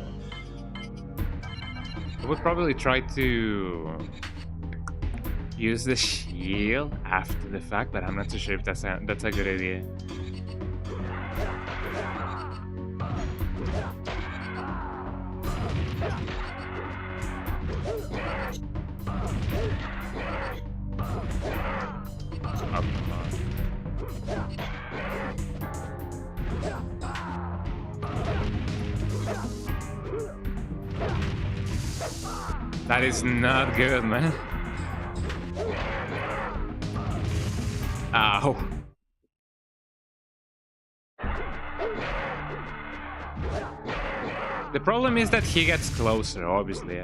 use the shield after the fact, but I'm not too sure if that's a good idea. Oh, come on. That is not good, man. Ow. The problem is that he gets closer, obviously.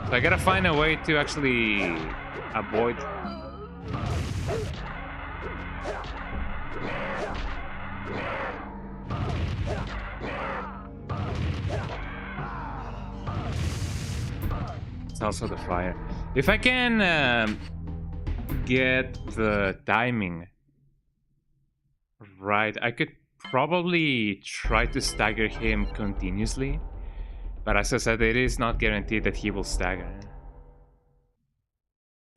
So I gotta find a way to actually avoid. It's also the fire. If I can get the timing right, I could probably try to stagger him continuously. But as I said, it is not guaranteed that he will stagger.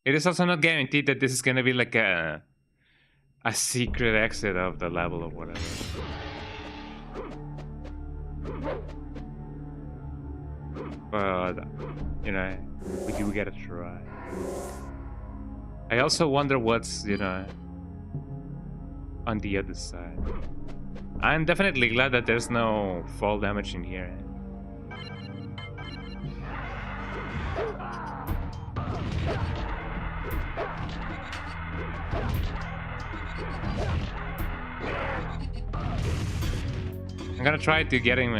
It is also not guaranteed that this is gonna be like a secret exit of the level or whatever. But, you know, we do gotta try. I also wonder what's, you know, on the other side. I'm definitely glad that there's no fall damage in here. I'm gonna try to get him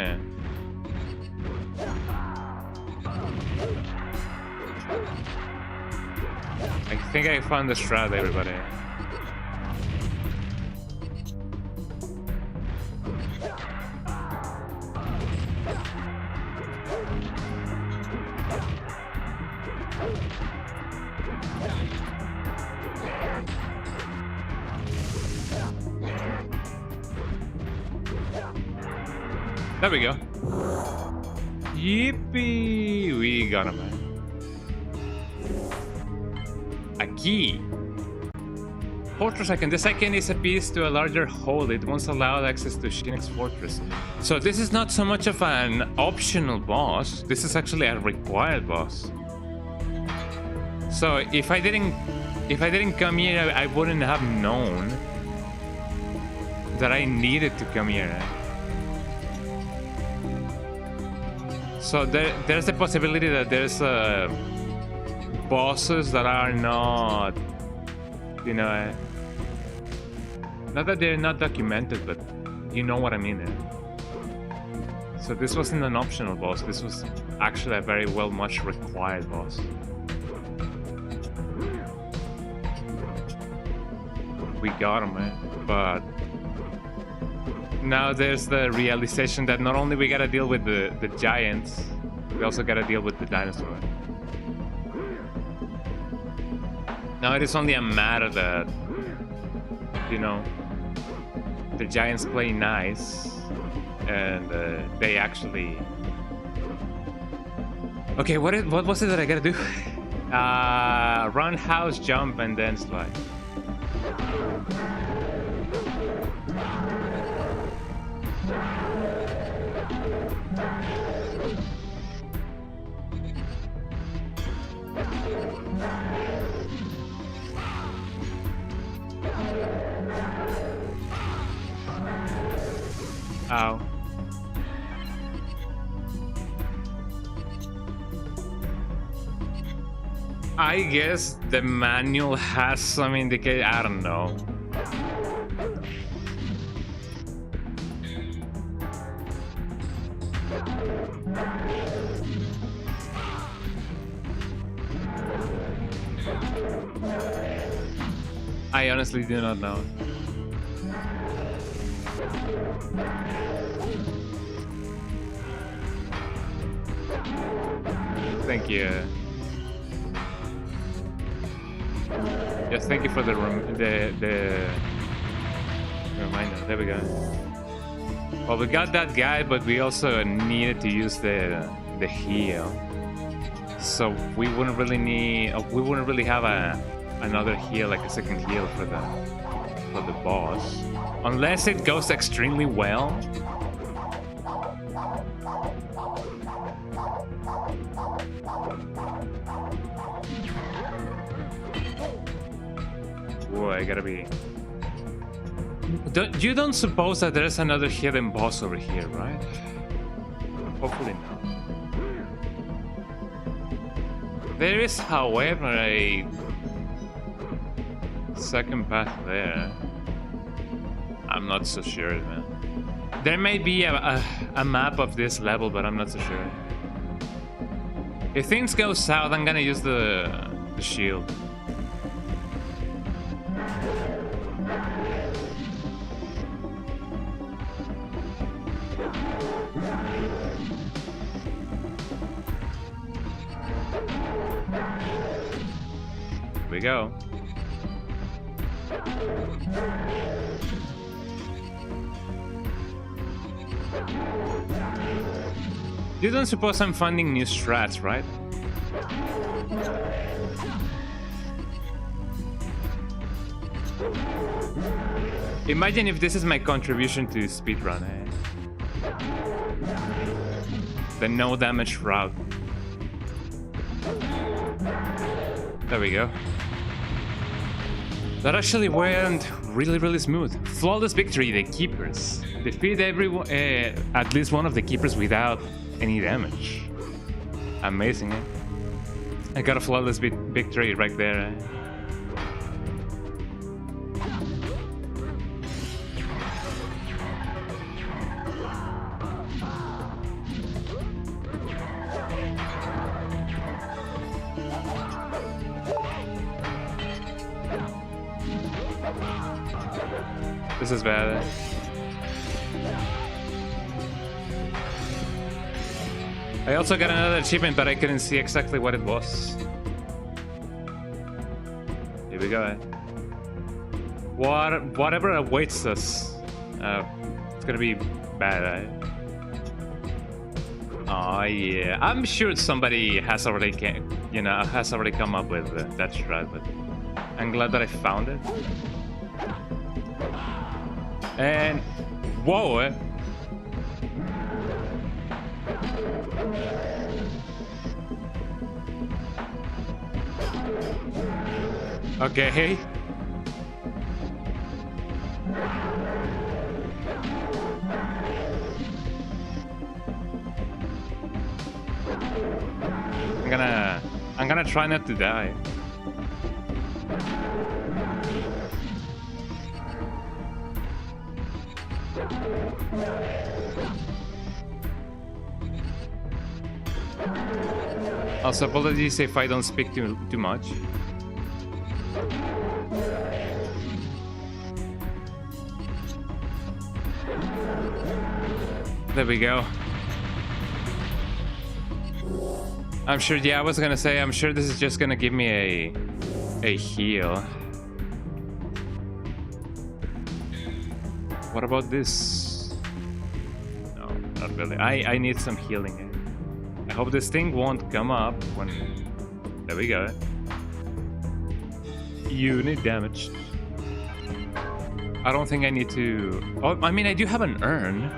I think I found the strat, everybody. There we go. Yippee! We got him, man. A key. Fortress icon. This icon is a piece to a larger whole. It once allowed access to Shinex's fortress. So this is not so much of an optional boss. This is actually a required boss. So if I didn't come here, I wouldn't have known that I needed to come here. So there's a possibility that there's bosses that are not, you know, not that they're not documented, but you know what I mean. So this wasn't an optional boss. This was actually a very well much required boss. We got him, man. But now there's the realization that not only we gotta deal with the giants, we also gotta deal with the dinosaur. Now it is only a matter that, you know, the giants play nice and they actually... Okay, what was it that I gotta do? Roundhouse jump and then slide. Ow. I guess the manual has some indication. I don't know. I honestly do not know. Thank you. Yes, thank you for the reminder. There we go. Well, we got that guy, but we also needed to use the heal. So we wouldn't really need. We wouldn't really have another heal, like a second heal for the boss, unless it goes extremely well. Whoa, I gotta be... You don't suppose that there's another hidden boss over here, right? Hopefully not. There is, however, a second path there. I'm not so sure, man. There may be a map of this level, but I'm not so sure. If things go south, I'm gonna use the shield. Here we go. You don't suppose I'm finding new strats, right? Imagine if this is my contribution to speedrun, eh? The no damage route. There we go. That actually went really smooth. Flawless victory, the keepers. Defeat everyone, at least one of the keepers without any damage. Amazing, eh? I got a flawless victory right there, eh? This is bad. I also got another achievement, but I couldn't see exactly what it was. Here we go. Eh? Whatever awaits us, it's gonna be bad. Eh? Oh yeah, I'm sure somebody has already come up with that strat, but I'm glad that I found it. And whoa, eh? Okay. I'm gonna try not to die. Also, apologies if I don't speak too much. There we go. I'm sure, yeah, I was gonna say, I'm sure this is just gonna give me a heal. What about this? No, not really. I need some healing. I hope this thing won't come up when... There we go. Unit damage. I don't think I need to... Oh, I mean, I do have an urn.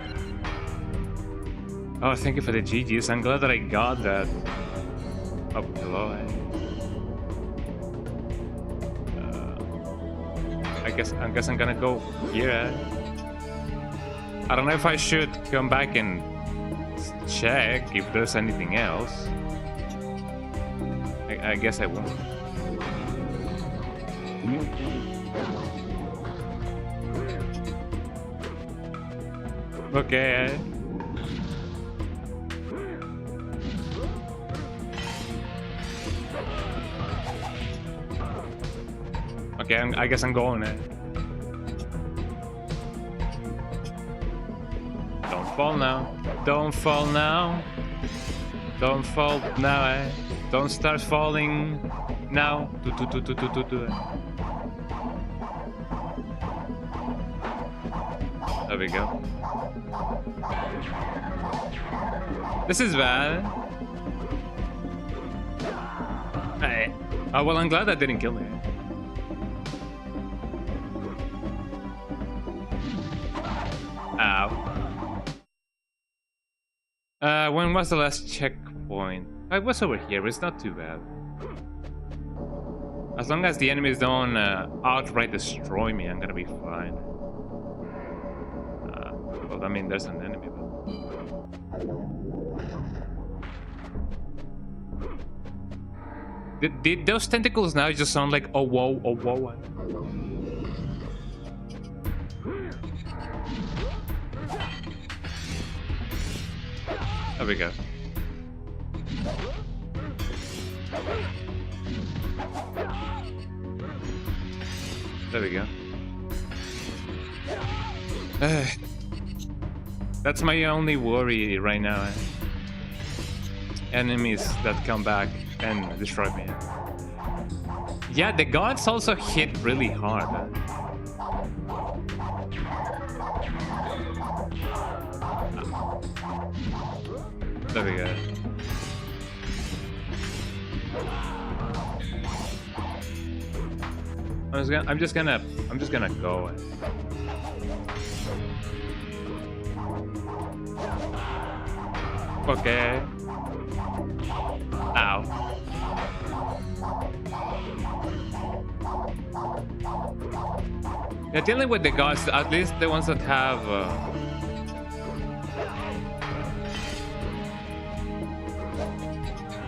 Oh, thank you for the GGs. I'm glad that I got that up below. I guess I'm gonna go here. I don't know if I should come back and check if there's anything else. I guess I won't. Okay. Okay, I guess I'm going there. Don't fall now. Don't fall now. Don't fall now, eh? Don't start falling now. There we go. This is bad. Hey. Oh, well, I'm glad that didn't kill me. Ow. When was the last checkpoint? I was over here, it's not too bad. As long as the enemies don't outright destroy me, I'm gonna be fine. Well, I mean, there's an enemy, but... Did those tentacles now just sound like, oh whoa, oh whoa? There we go. There we go. That's my only worry right now. Eh? Enemies that come back and destroy me. Yeah, the gods also hit really hard. that'd be good. I'm just gonna go. Okay. Ow. Yeah, dealing with the gods, at least the ones that have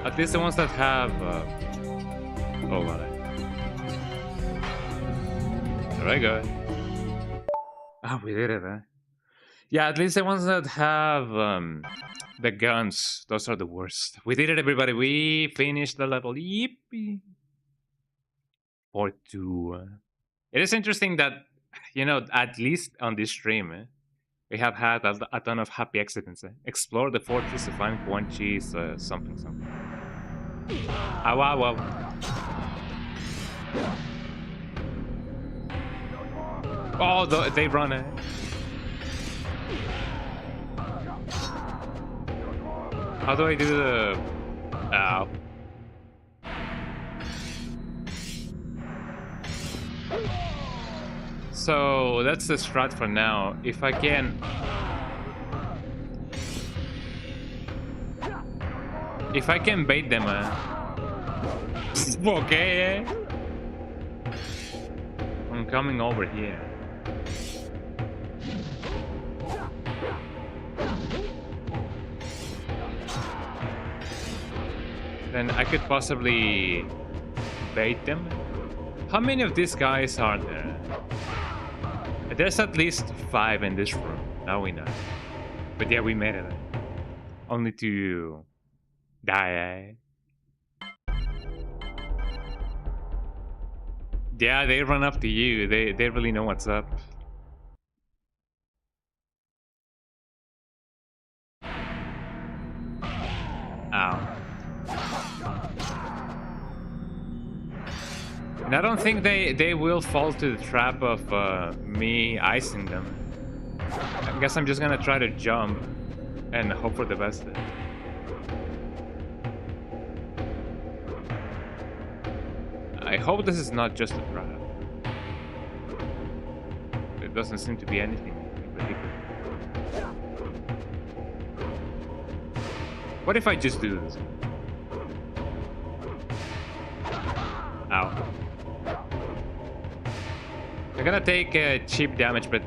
at least the ones that have oh what? Very good. Oh, we did it, huh? Yeah, at least the ones that have the guns, those are the worst. We did it, everybody. We finished the level. Yippee. Part 2. It is interesting that, you know, at least on this stream, we have had a ton of happy accidents. Explore the fortress to find Quan Chi's something. Ow, ow, ow. Oh, they run. How do I do the... Ow. So that's the strat for now. If I can... If I can bait them, okay. I'm coming over here. Then I could possibly bait them. How many of these guys are there? There's at least 5 in this room. Now we know. But yeah, we made it. Only to die. Yeah, they run up to you. They really know what's up. Ow. And I don't think they will fall to the trap of me icing them. I guess I'm just gonna try to jump and hope for the best. I hope this is not just a trap. It doesn't seem to be anything in particular. What if I just do this? Ow. I'm gonna take cheap damage, but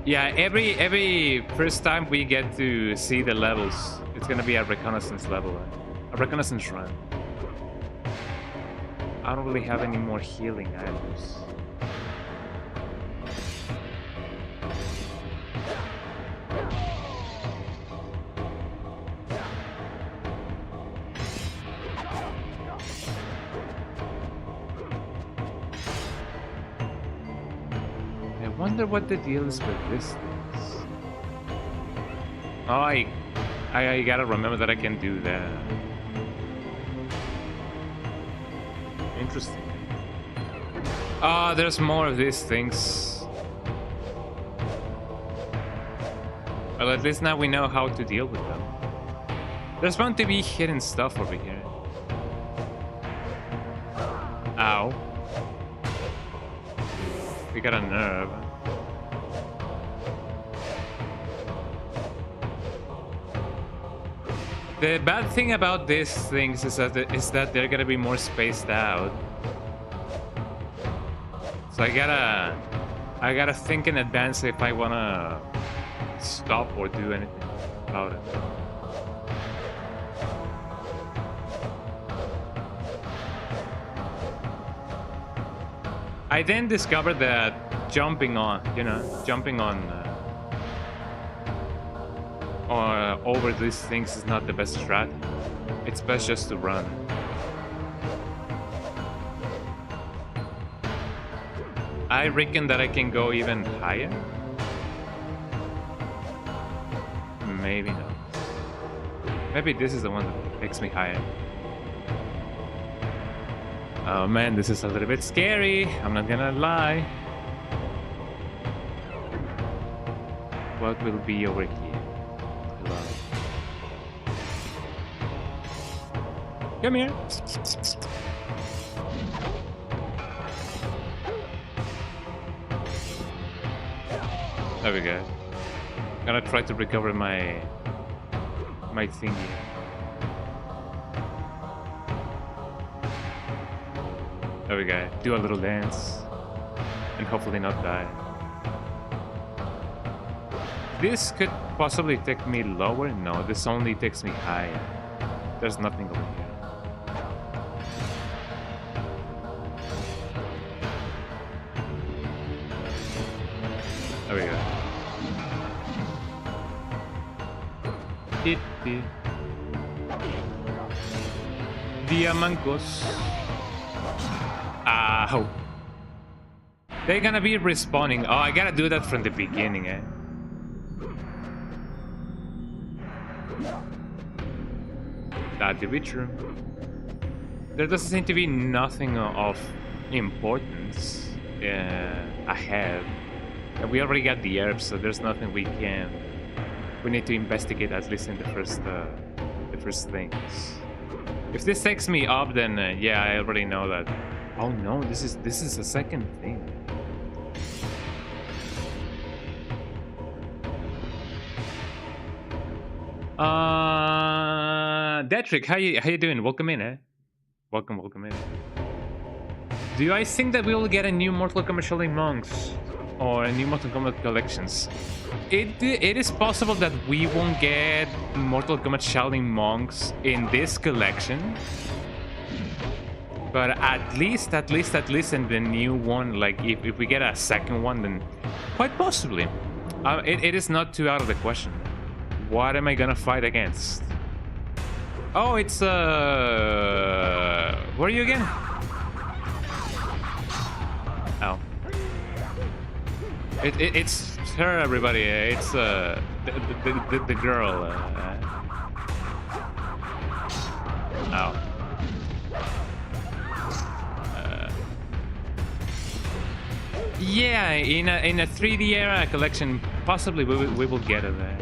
yeah, every first time we get to see the levels, it's gonna be a reconnaissance level, a reconnaissance run. I don't really have any more healing items. I wonder what the deal is with this thing. Oh, I gotta remember that I can do that. Interesting. Ah, there's more of these things. Well, at least now we know how to deal with them. There's bound to be hidden stuff over here. Ow. We got a nerve. The bad thing about these things is that they're gonna be more spaced out. So I gotta think in advance if I wanna stop or do anything about it. I then discovered that jumping on over these things is not the best strat. It's best just to run. I reckon that I can go even higher. Maybe not. Maybe this is the one that takes me higher. Oh man, this is a little bit scary. I'm not gonna lie. What will be over here? Hello. Come here. There we go. Gonna try to recover my thingy. There we go. Do a little dance. And hopefully not die. This could possibly take me lower. No, this only takes me higher. There's nothing over here. There we go. Diamancos. Ow. They're gonna be respawning. Oh, I gotta do that from the beginning, eh? That could be true. There doesn't seem to be nothing of importance ahead. And we already got the herbs, so there's nothing we need to investigate, at least in the first things. If this takes me up, then yeah, I already know that. Oh no, this is a second thing. Detrick, how you doing? Welcome in, eh? Welcome in. Do I think that we will get a new Mortal Kombat Shaolin Monks or a new Mortal Kombat collections? It is possible that we won't get Mortal Kombat Shaolin Monks in this collection, but at least in the new one, like if we get a second one, then quite possibly. It is not too out of the question. What am I gonna fight against? Oh, it's where are you again? Oh. It's her, everybody. It's the girl. Oh. Yeah, in a 3D era collection, possibly we will get it there.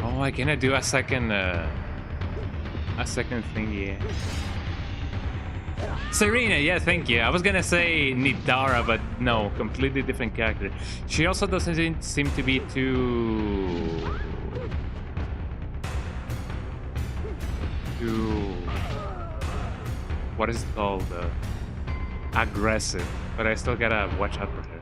Oh, I cannot do a second thing here. Serena, yeah, thank you. I was gonna say Nidara, but no, completely different character. She also doesn't seem to be too what is it called? Aggressive. But I still gotta watch out for her.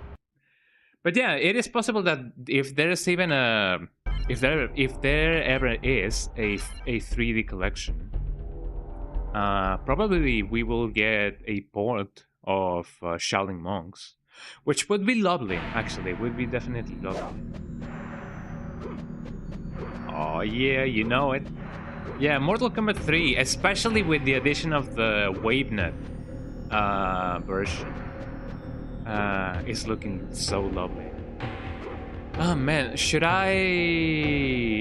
But yeah, it is possible that if there's even a if there ever is a 3D collection, probably we will get a port of Shaolin Monks, which would be lovely. Actually, would be definitely lovely. Oh yeah, you know it. Yeah, Mortal Kombat 3, especially with the addition of the WaveNet version, is looking so lovely. Oh man, should I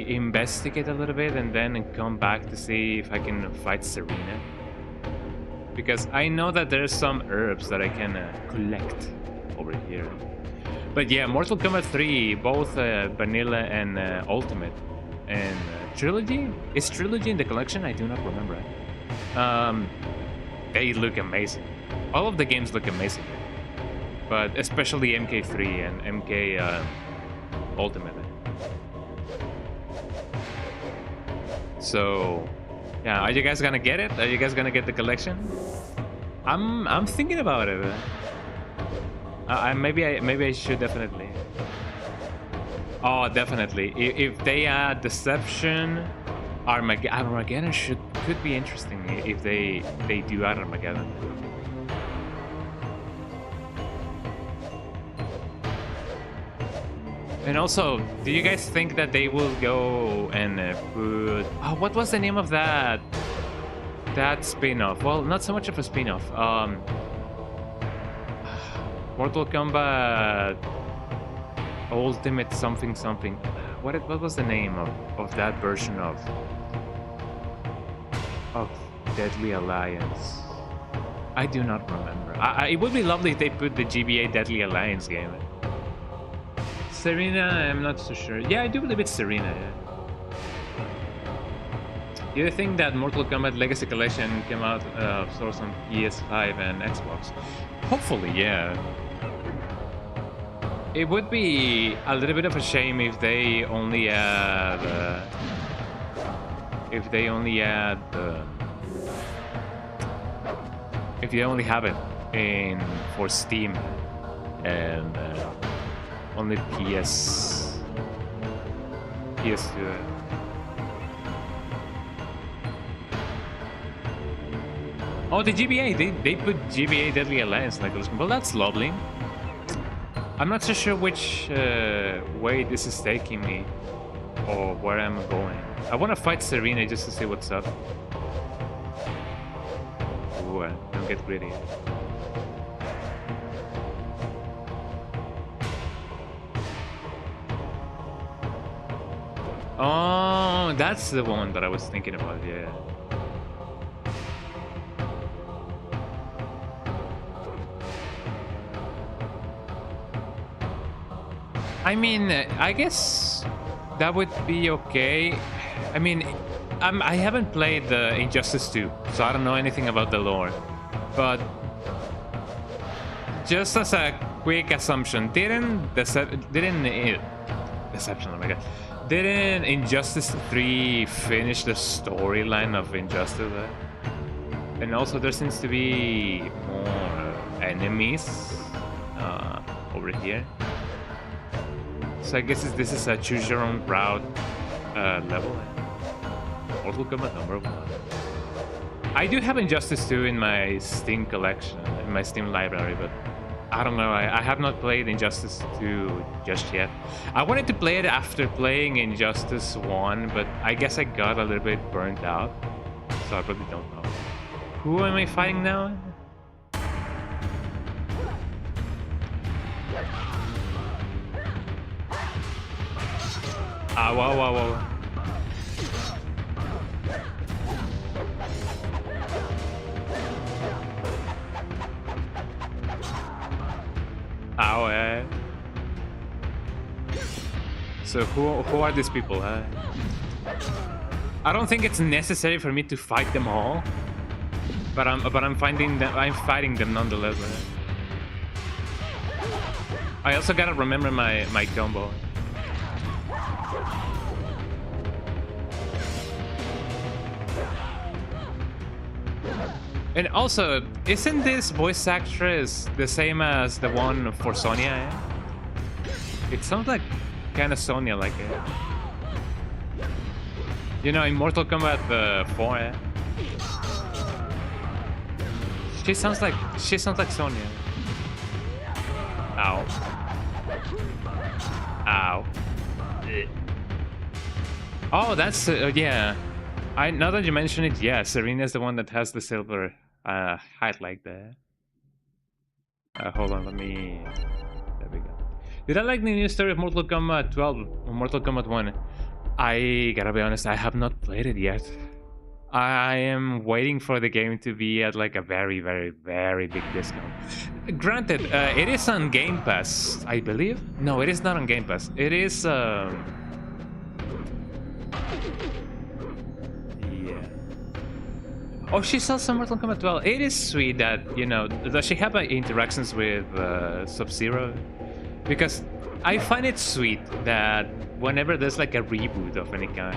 investigate a little bit and then come back to see if I can fight Serena? Because I know that there's some herbs that I can collect over here. But yeah, Mortal Kombat 3, both Vanilla and Ultimate, and Trilogy? Is Trilogy in the collection? I do not remember. They look amazing. All of the games look amazing. But especially MK3 and MK Ultimate. So, yeah, are you guys gonna get it? Are you guys gonna get the collection? I'm thinking about it. Maybe I should definitely. Oh, definitely. If they add Deception, Armageddon could be interesting if they do add Armageddon. And also, do you guys think that they will go and put... Oh, what was the name of that spin-off? Well, not so much of a spin-off. Mortal Kombat Ultimate something. What was the name of that version of Deadly Alliance? I do not remember. It would be lovely if they put the GBA Deadly Alliance game. Serena, I'm not so sure. Yeah, I do believe it's Serena, yeah. Do you think that Mortal Kombat Legacy Collection came out source on PS5 and Xbox? Hopefully, yeah. It would be a little bit of a shame if they only add if they only have it in for Steam and only PS2. Oh, the GBA, they put GBA Deadly Alliance like this. Well, that's lovely. I'm not so sure which way this is taking me or where I'm going. I want to fight Serena just to see what's up. Ooh, don't get greedy. Oh, that's the one that I was thinking about, yeah. I mean, I guess that would be okay. I mean, I haven't played Injustice 2, so I don't know anything about the lore. But just as a quick assumption, didn't Injustice 3 finish the storyline of Injustice? And also there seems to be more enemies over here. So I guess this is a choose your own route level. Mortal Kombat number 1. I do have Injustice 2 in my Steam collection, in my Steam library, but I don't know, I have not played Injustice 2 just yet. I wanted to play it after playing Injustice 1, but I guess I got a little bit burnt out, so I probably don't know. Who am I fighting now? Ah, whoa. Ow, So who are these people, huh? I don't think it's necessary for me to fight them all, but I'm fighting them nonetheless. I also gotta remember my combo. And also, isn't this voice actress the same as the one for Sonya? It sounds like kind of Sonya, like you know, in Mortal Kombat 4. She sounds like Sonya. Ow. Ow. Oh, that's yeah. Now that you mention it, yeah, Serena's the one that has the silver hat like that. Hold on, let me. There we go. Did I like the new story of Mortal Kombat 12 or Mortal Kombat 1? I gotta be honest, I have not played it yet. I am waiting for the game to be at like a very, very, very big discount. Granted, it is on Game Pass, I believe. No, it is not on Game Pass. It is. Oh, she sells some Mortal Kombat 12. It is sweet that, you know, does she have interactions with Sub-Zero? Because I find it sweet that whenever there's like a reboot of any kind,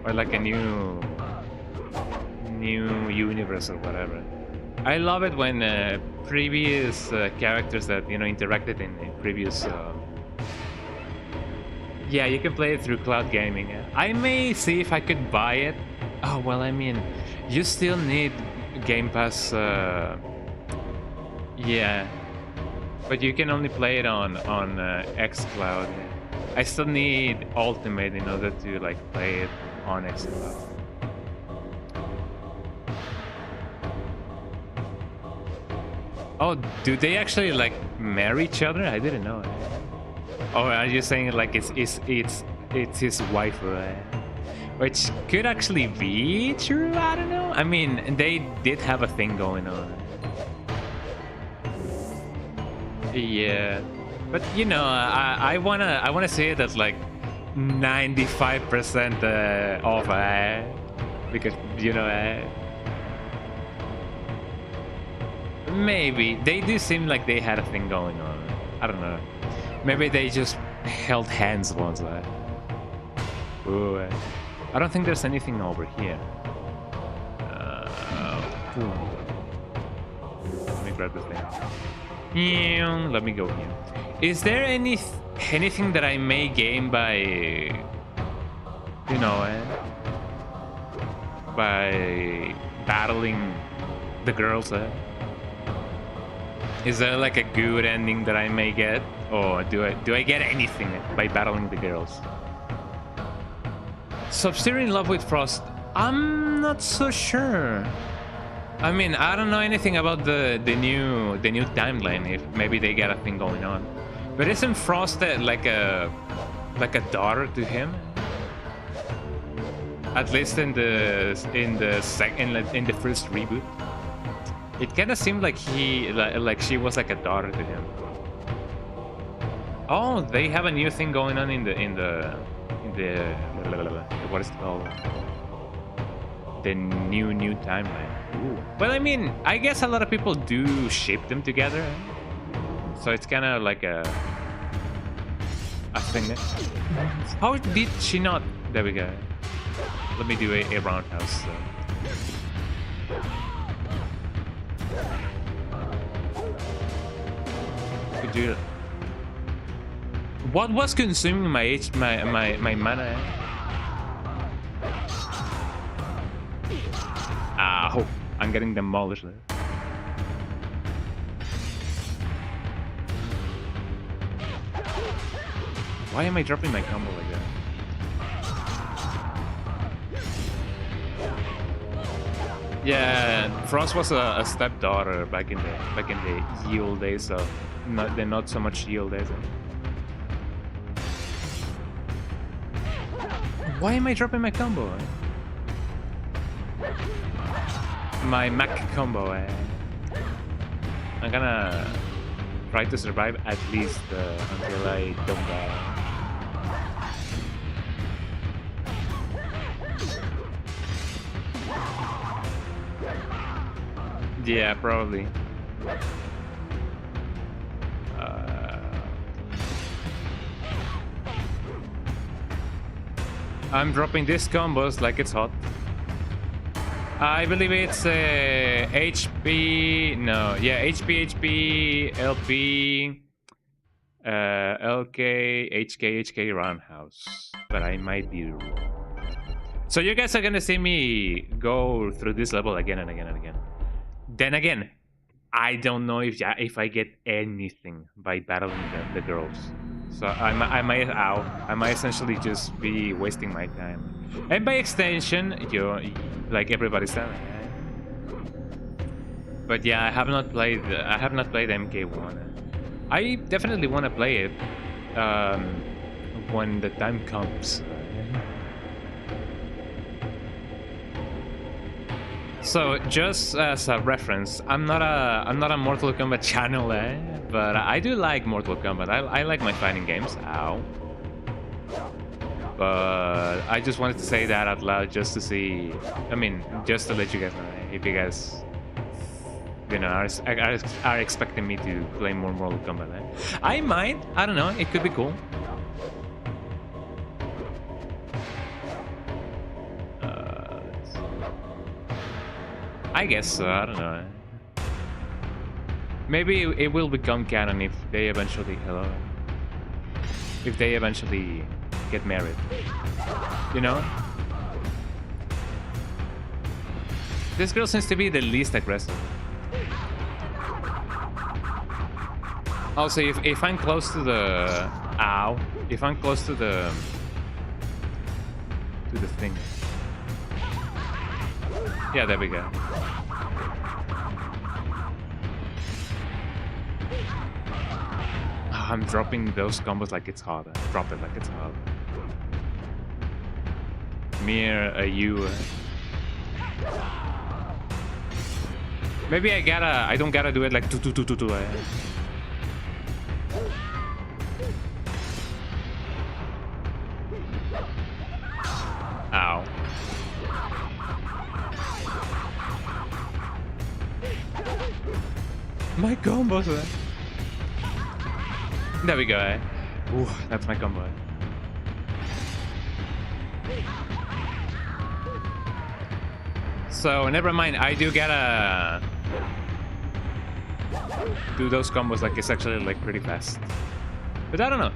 or like a new universe or whatever, I love it when previous characters that, you know, interacted in previous... Yeah, you can play it through cloud gaming. I may see if I could buy it. Oh, well, I mean... You still need Game Pass, yeah, but you can only play it on xCloud. I still need Ultimate in order to like play it on xCloud. Oh, do they actually like marry each other? I didn't know. Oh, are you saying like it's his wife? Which could actually be true, I don't know. I mean, they did have a thing going on. Yeah, but you know, I wanna say it as like 95% off. Because, you know, maybe. They do seem like they had a thing going on. I don't know. Maybe they just held hands once. Ooh, I don't think there's anything over here. Let me grab the thing. Let me go here. Is there anything that I may gain by, you know, by battling the girls? Is there like a good ending that I may get, or do I get anything by battling the girls? Sub-Zero in love with Frost? I'm not so sure. I mean, I don't know anything about the new timeline. If maybe they got a thing going on, but isn't Frost like a daughter to him? At least in the first reboot, it kind of seemed like she was like a daughter to him. Oh, they have a new thing going on in the what is it called? The new timeline. Ooh. Well, I mean, I guess a lot of people do ship them together, so it's kind of like a thing. How did she not? There we go. Let me do a roundhouse. Could do it. What was consuming my mana? Ow! I'm getting demolished there. Why am I dropping my combo like that? Yeah, Frost was a stepdaughter back in the yield days, so they're not so much yield days. Why am I dropping my combo? My Mac combo. I'm gonna try to survive at least until I don't die. Yeah, probably. I'm dropping these combos like it's hot. I believe it's HP. No, yeah, HP, LP, LK, HK roundhouse. But I might be wrong. So you guys are gonna see me go through this level again and again and again. Then again, I don't know if I get anything by battling the girls. So I might essentially just be wasting my time, and by extension, like everybody's telling. But yeah, I have not played MK1. I definitely want to play it when the time comes. So just as a reference, I'm not a Mortal Kombat channel, but I do like Mortal Kombat. I like my fighting games. Ow. But I just wanted to say that out loud just to see. I mean, just to let you guys know if you guys, you know, are expecting me to play more Mortal Kombat. I might. I don't know. It could be cool. I guess so, I don't know. Maybe it will become canon if they eventually get married. You know? This girl seems to be the least aggressive. Also, if I'm close to the if I'm close to the thing. Yeah, there we go. I'm dropping those combos like it's hot. Drop it like it's hot. Mere you. Maybe I don't gotta do it like two. Ow. My combos, man. There we go, eh? Ooh, that's my combo. Eh? So, never mind, I do gotta do those combos, like, it's actually, like, pretty fast. But I don't know.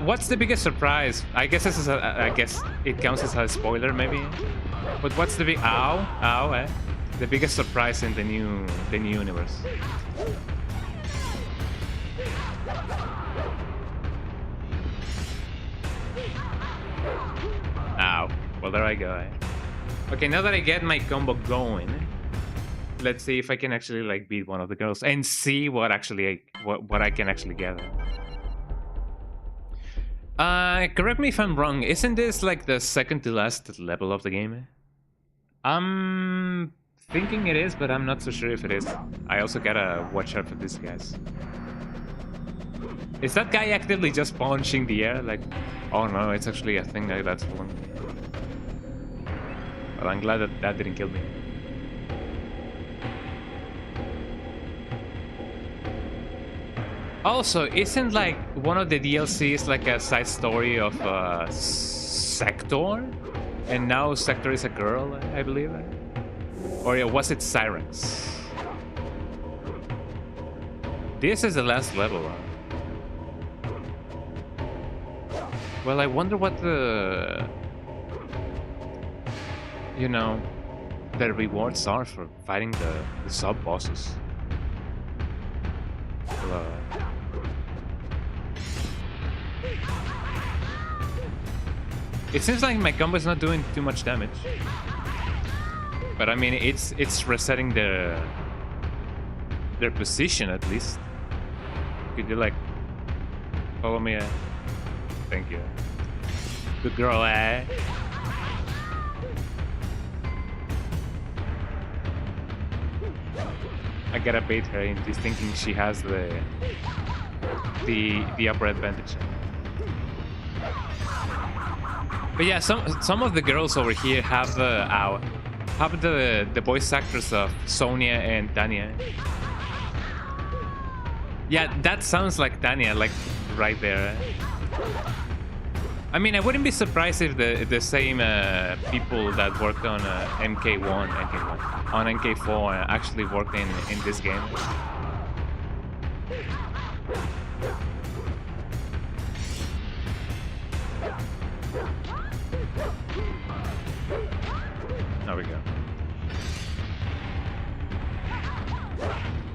What's the biggest surprise? I guess this is I guess it counts as a spoiler, maybe? But what's the big... Ow, eh? The biggest surprise in the new universe? Ow. Well, there I go, eh? Okay, now that I get my combo going, let's see if I can actually, like, beat one of the girls and see what actually what I can actually gather. Correct me if I'm wrong. Isn't this like the second to last level of the game? I'm thinking it is, but I'm not so sure if it is. I also gotta watch out for these guys. Is that guy actively just punching the air? Like, oh no, it's actually a thing that's fun. Well, I'm glad that didn't kill me. Also, isn't like one of the DLCs like a side story of Sector? And now Sector is a girl, I believe. Or was it Cyrex? This is the last level. Well, I wonder what the... You know, the rewards are for fighting the sub-bosses. It seems like my combo is not doing too much damage, but I mean it's resetting their position at least. Could you like follow me? Thank you. Good girl, eh? I gotta bait her into thinking she has the upper advantage. But yeah, some of the girls over here have the voice actors of Sonia and Tanya. Yeah, that sounds like Tanya, like right there. I mean, I wouldn't be surprised if the same people that worked on MK1 on MK4 actually worked in this game. There we go.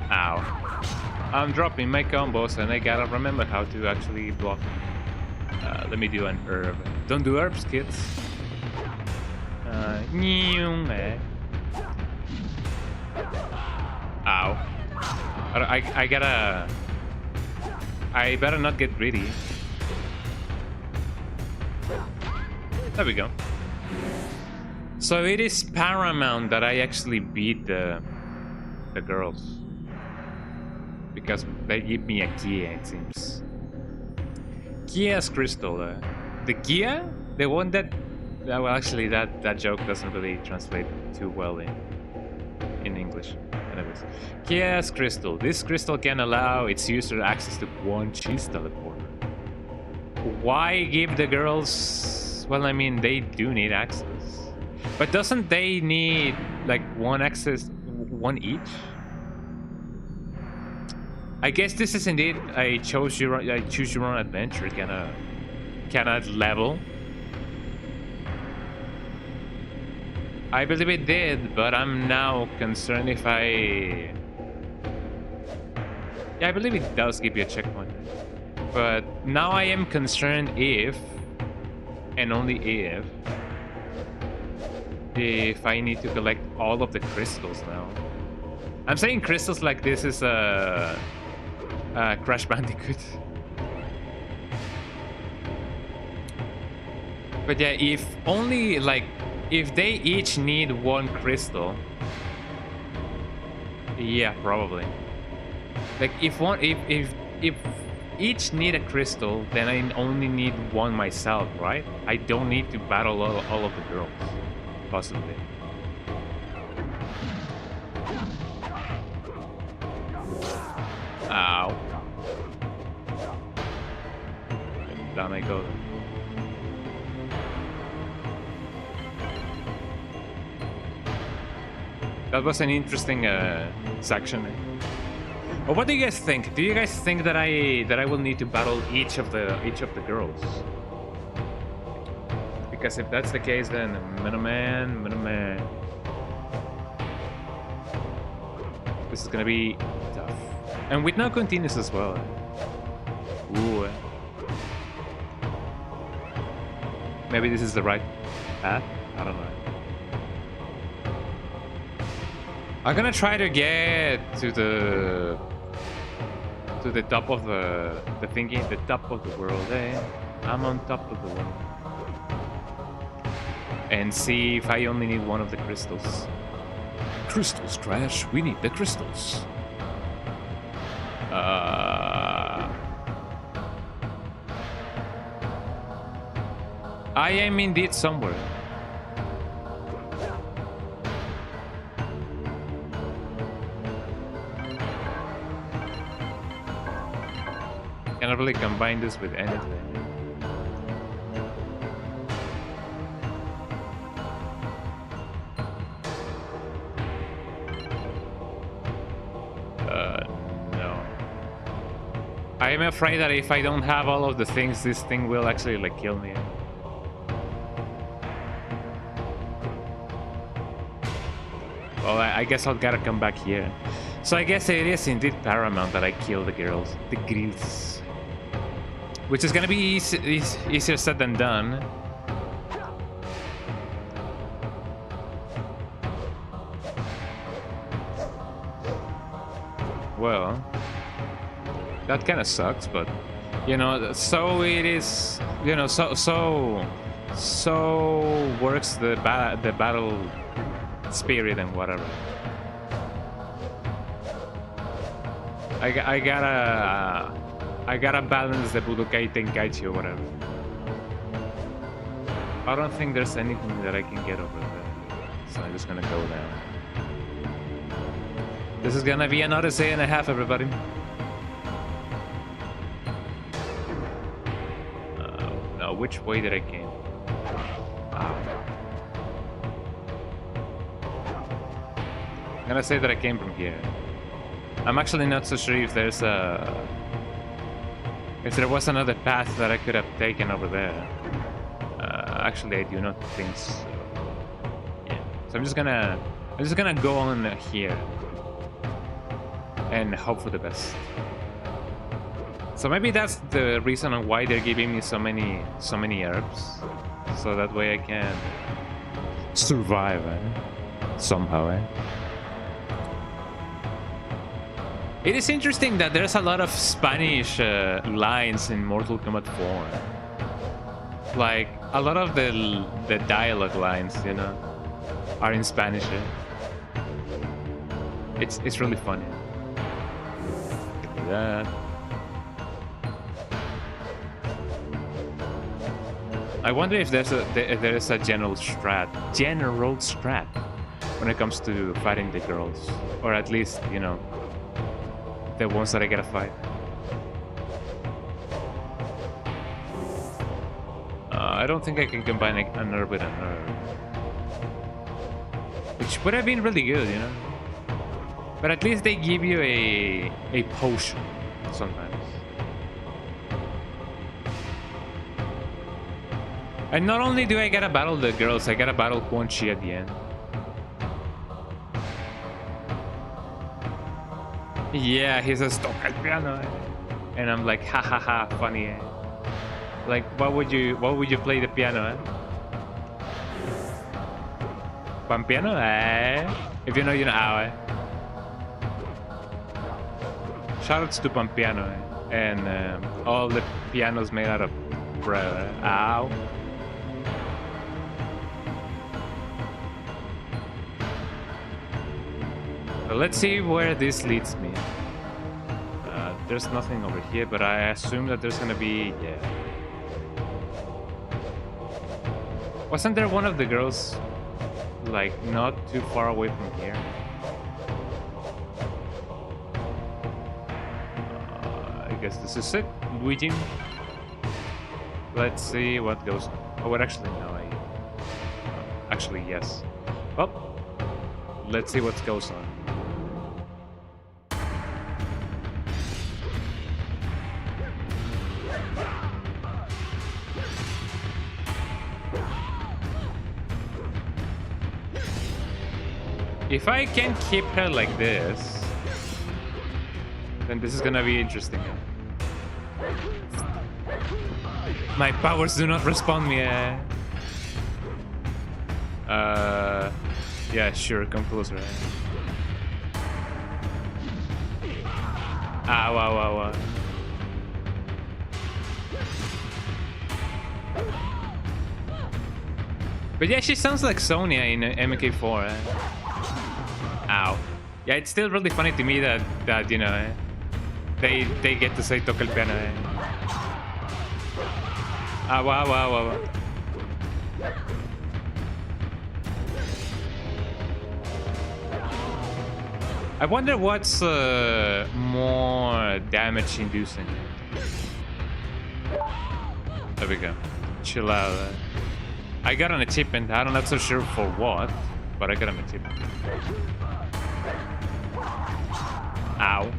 Ow. I'm dropping my combos and I gotta remember how to actually block. Let me do an herb. Don't do herbs, kids. Ow. I gotta... I better not get greedy. There we go. So it is paramount that I actually beat the girls. Because they give me a key, it seems. Kia's crystal. The Kia? The one that... well, actually, that joke doesn't really translate too well in English. Anyways. Kia's crystal. This crystal can allow its user access to one cheese teleporter. Why give the girls... Well, I mean, they do need access. But doesn't they need, like, one each? I guess this is indeed a choose your own adventure kind of level. I believe it did, but I'm now concerned if I... Yeah, I believe it does give you a checkpoint. But now I am concerned if, and only if I need to collect all of the crystals now. I'm saying crystals like this is a Crash Bandicoot. But yeah, if only like if they each need one crystal, yeah, probably. Like if each need a crystal, then I only need one myself, right? I don't need to battle all of the girls, possibly. Ow. Down I go. That was an interesting section. But what do you guys think? Do you guys think that I will need to battle each of the girls? Because if that's the case, then Minuteman. This is gonna be tough. And with no continues as well. Ooh. Maybe this is the right path? I don't know. I'm gonna try to get to the top of the thingy, the top of the world, eh? I'm on top of the world. And see if I only need one of the crystals. Crystals, Crash. We need the crystals. I am indeed somewhere. Can't really combine this with anything. No. I am afraid that if I don't have all of the things, this thing will actually like kill me. Well, I guess I'll gotta come back here. So I guess it is indeed paramount that I kill the grills. Which is gonna be easier said than done. Well, that kind of sucks, but you know, so it is. You know, so works the battle spirit and whatever. I gotta balance the Budokai Tenkaichi or whatever. I don't think there's anything that I can get over there, so I'm just gonna go down. This is gonna be an odyssey and a half, everybody. No, which way did I came? I'm gonna say that I came from here. I'm actually not so sure if there's if there was another path that I could have taken over there. Actually, I do not think so. Yeah. So I'm just gonna go on here and hope for the best. So maybe that's the reason on why they're giving me so many herbs, so that way I can survive somehow. It is interesting that there's a lot of Spanish lines in Mortal Kombat 4. Like, a lot of the dialogue lines, you know, are in Spanish. It's really funny. Look at that. I wonder if there is a general strat when it comes to fighting the girls, or at least, you know, the ones that I gotta fight. I don't think I can combine an herb with an herb, which would have been really good, you know. But at least they give you a potion sometimes. And not only do I gotta battle the girls, I gotta battle Quan Chi at the end. Yeah, he says toca el piano, and I'm like, ha ha ha, funny. Like, what would you play the piano? Pan piano, if you know, you know. Shoutouts to Pan piano, and all the pianos made out of bread. Ow. So let's see where this leads me. There's nothing over here, but I assume that there's gonna be, yeah. Wasn't there one of the girls, like, not too far away from here? guess this is it. Luigi. Let's see what goes on. Oh, wait, actually, no, actually, yes. Well, let's see what goes on. If I can keep her like this, then this is gonna be interesting. My powers do not respond me. Yeah, sure, come closer. Ow, ow, ow, ow. But yeah, she sounds like Sonya in MK4. Ow. Yeah, it's still really funny to me that you know, they get to say toca el piano. Ow, ow, ow, ow. I wonder what's more damage inducing. There we go. Chill out. I got an achievement. I'm not so sure for what, but I got an achievement. Ow.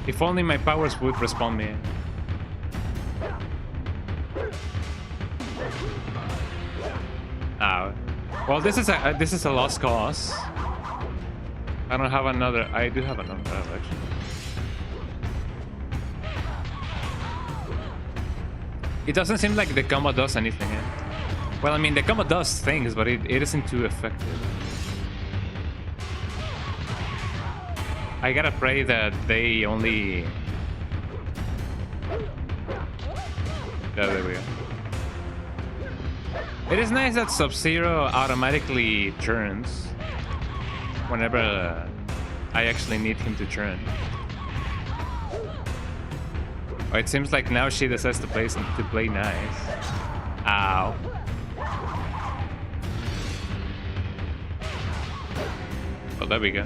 If only my powers would respond me. Ow. Well, this is a lost cause. I don't have another. I do have another actually. It doesn't seem like the combo does anything. Well, I mean, the combo does things, but it isn't too effective. I gotta pray that they only... Yeah, there we go. It is nice that Sub-Zero automatically turns whenever I actually need him to turn. Oh, it seems like now she decides to play nice. Ow. Oh, there we go.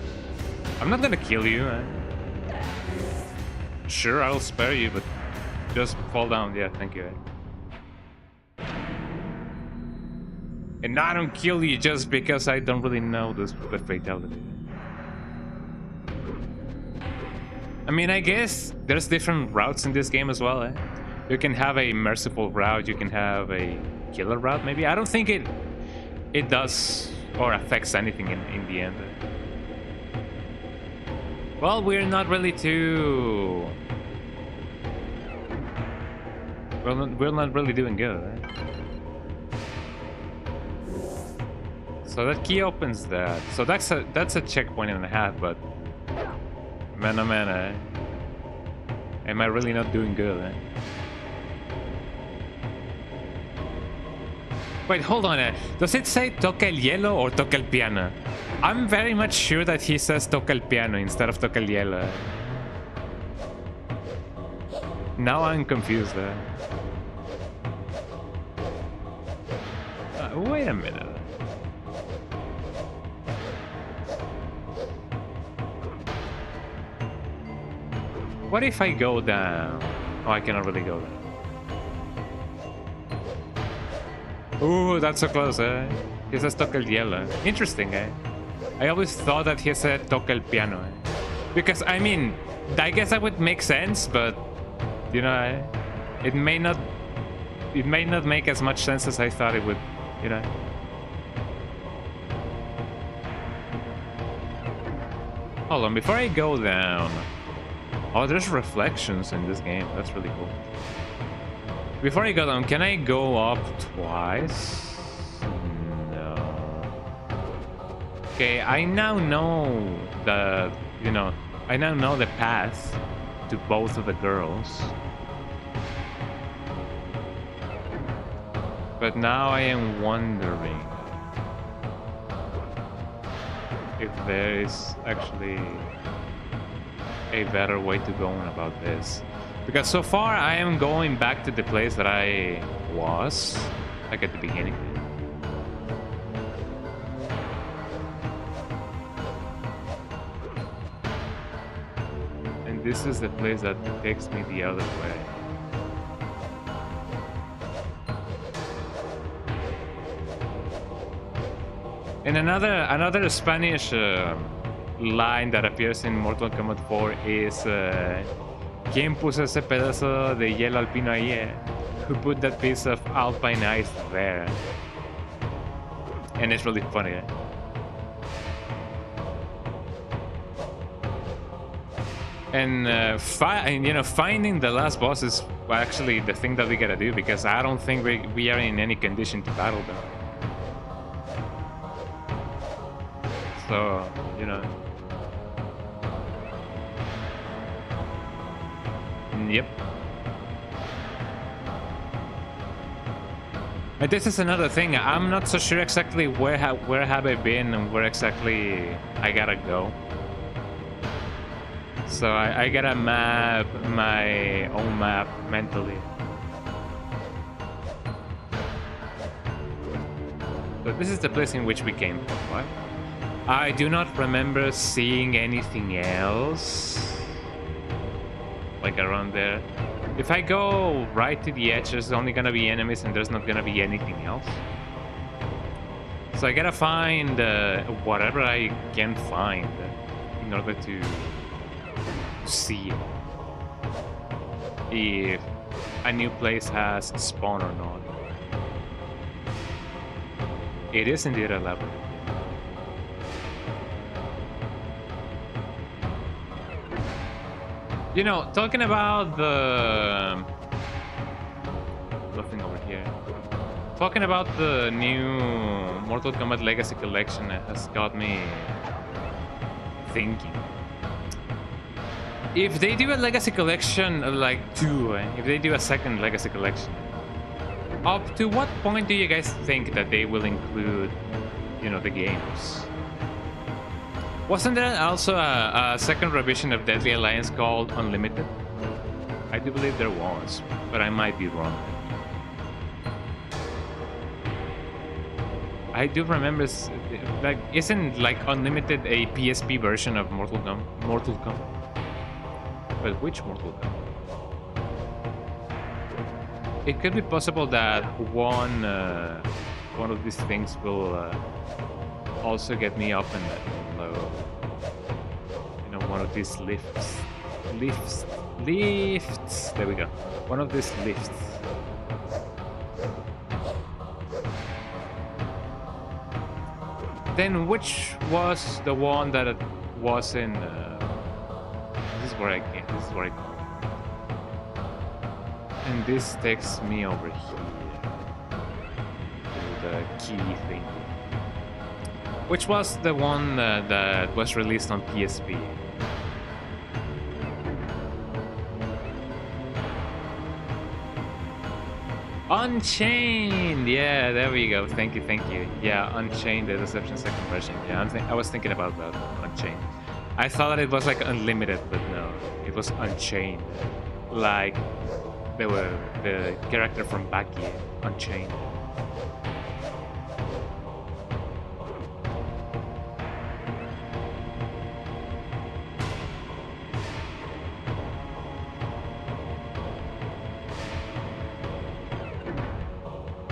I'm not gonna kill you. Sure, I'll spare you, but just fall down. Yeah, thank you. And I don't kill you just because I don't really know the fatality. I mean, I guess there's different routes in this game as well. You can have a merciful route, you can have a killer route, maybe. I don't think it does or affects anything in the end. Well, we're not really too... We're not really doing good. So that key opens that. So that's a checkpoint and a half, but... Man, oh man, am I really not doing good? Wait, hold on. Does it say toca el hielo or toca el piano? I'm very much sure that he says toca el piano instead of toca el hielo. Now I'm confused. Wait a minute. What if I go down? Oh, I cannot really go down. Ooh, that's so close, eh? He says toca el hielo. Interesting, eh? I always thought that he said toca el piano, eh? Because, I mean, I guess that would make sense, but, you know, it may not make as much sense as I thought it would, you know? Hold on, before I go down... Oh, there's reflections in this game. That's really cool. Before I go down, can I go up twice? No. Okay, I now know the, you know, I now know the path to both of the girls. But now I am wondering if there is actually a better way to go on about this, because so far I am going back to the place that I was, like at the beginning. this is the place that takes me the other way. And another Spanish line that appears in Mortal Kombat 4 is ¿Quién puso ese pedazo de hielo alpino ahí? Who put that piece of alpine ice there? And it's really funny. And you know, finding the last boss is actually the thing that we gotta do, because I don't think we are in any condition to battle them. So, you know. Yep. But this is another thing. I'm not so sure exactly where have I been and where exactly I gotta go. So I gotta map my own map mentally. So this is the place in which we came from, right? I do not remember seeing anything else like around there. If I go right to the edge, there's only gonna be enemies and there's not gonna be anything else. So I gotta find whatever I can find in order to see if a new place has spawn or not. It is indeed a labyrinth. You know, talking about the nothing over here. Talking about the new Mortal Kombat Legacy Collection has got me thinking. If they do a Legacy Collection like 2, if they do a second Legacy Collection, up to what point do you guys think that they will include, you know, the games? Wasn't there also a second revision of Deadly Alliance called Unlimited? I do believe there was, but I might be wrong. I do remember, like, isn't like Unlimited a PSP version of Mortal Kombat? But which Mortal Kombat? It could be possible that one of these things will also get me up and low. You know, one of these lifts. There we go. One of these lifts. Then which was the one that it was in? This is where I came. This is where I came. And this takes me over here to the key thing, which was the one that was released on PSP. Unchained! Yeah, there we go. Thank you. Yeah, Unchained, the Deception second version. Yeah, I was thinking about that. Unchained. I thought it was like Unlimited, but no. It was Unchained. Like the character from Baki, Unchained.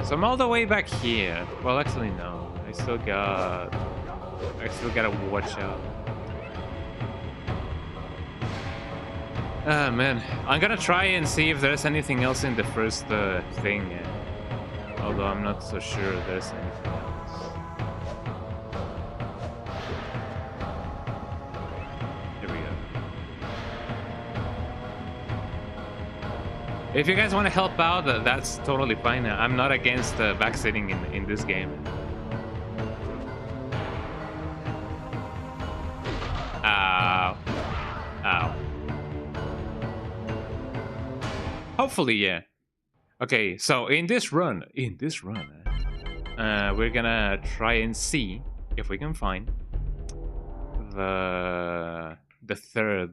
So I'm all the way back here. Well, actually no. I still gotta watch out. Ah man, I'm gonna try and see if there's anything else in the first thing. Although I'm not so sure there's anything else. Here we go. If you guys want to help out, that's totally fine. I'm not against backsitting in this game. Ow. Ow. Hopefully, yeah. Okay, so in this run, we're gonna try and see if we can find the third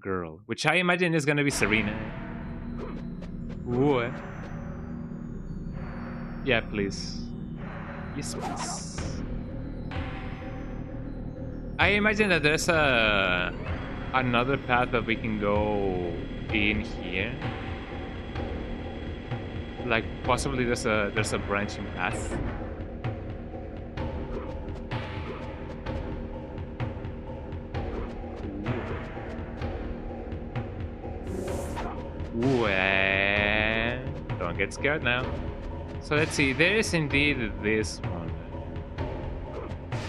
girl, which I imagine is gonna be Serena. Ooh. Yeah, please. Yes, please. I imagine that there's a another path that we can go in here. Like possibly there's a branching path. Ooh, don't get scared now. So let's see, there is indeed this one.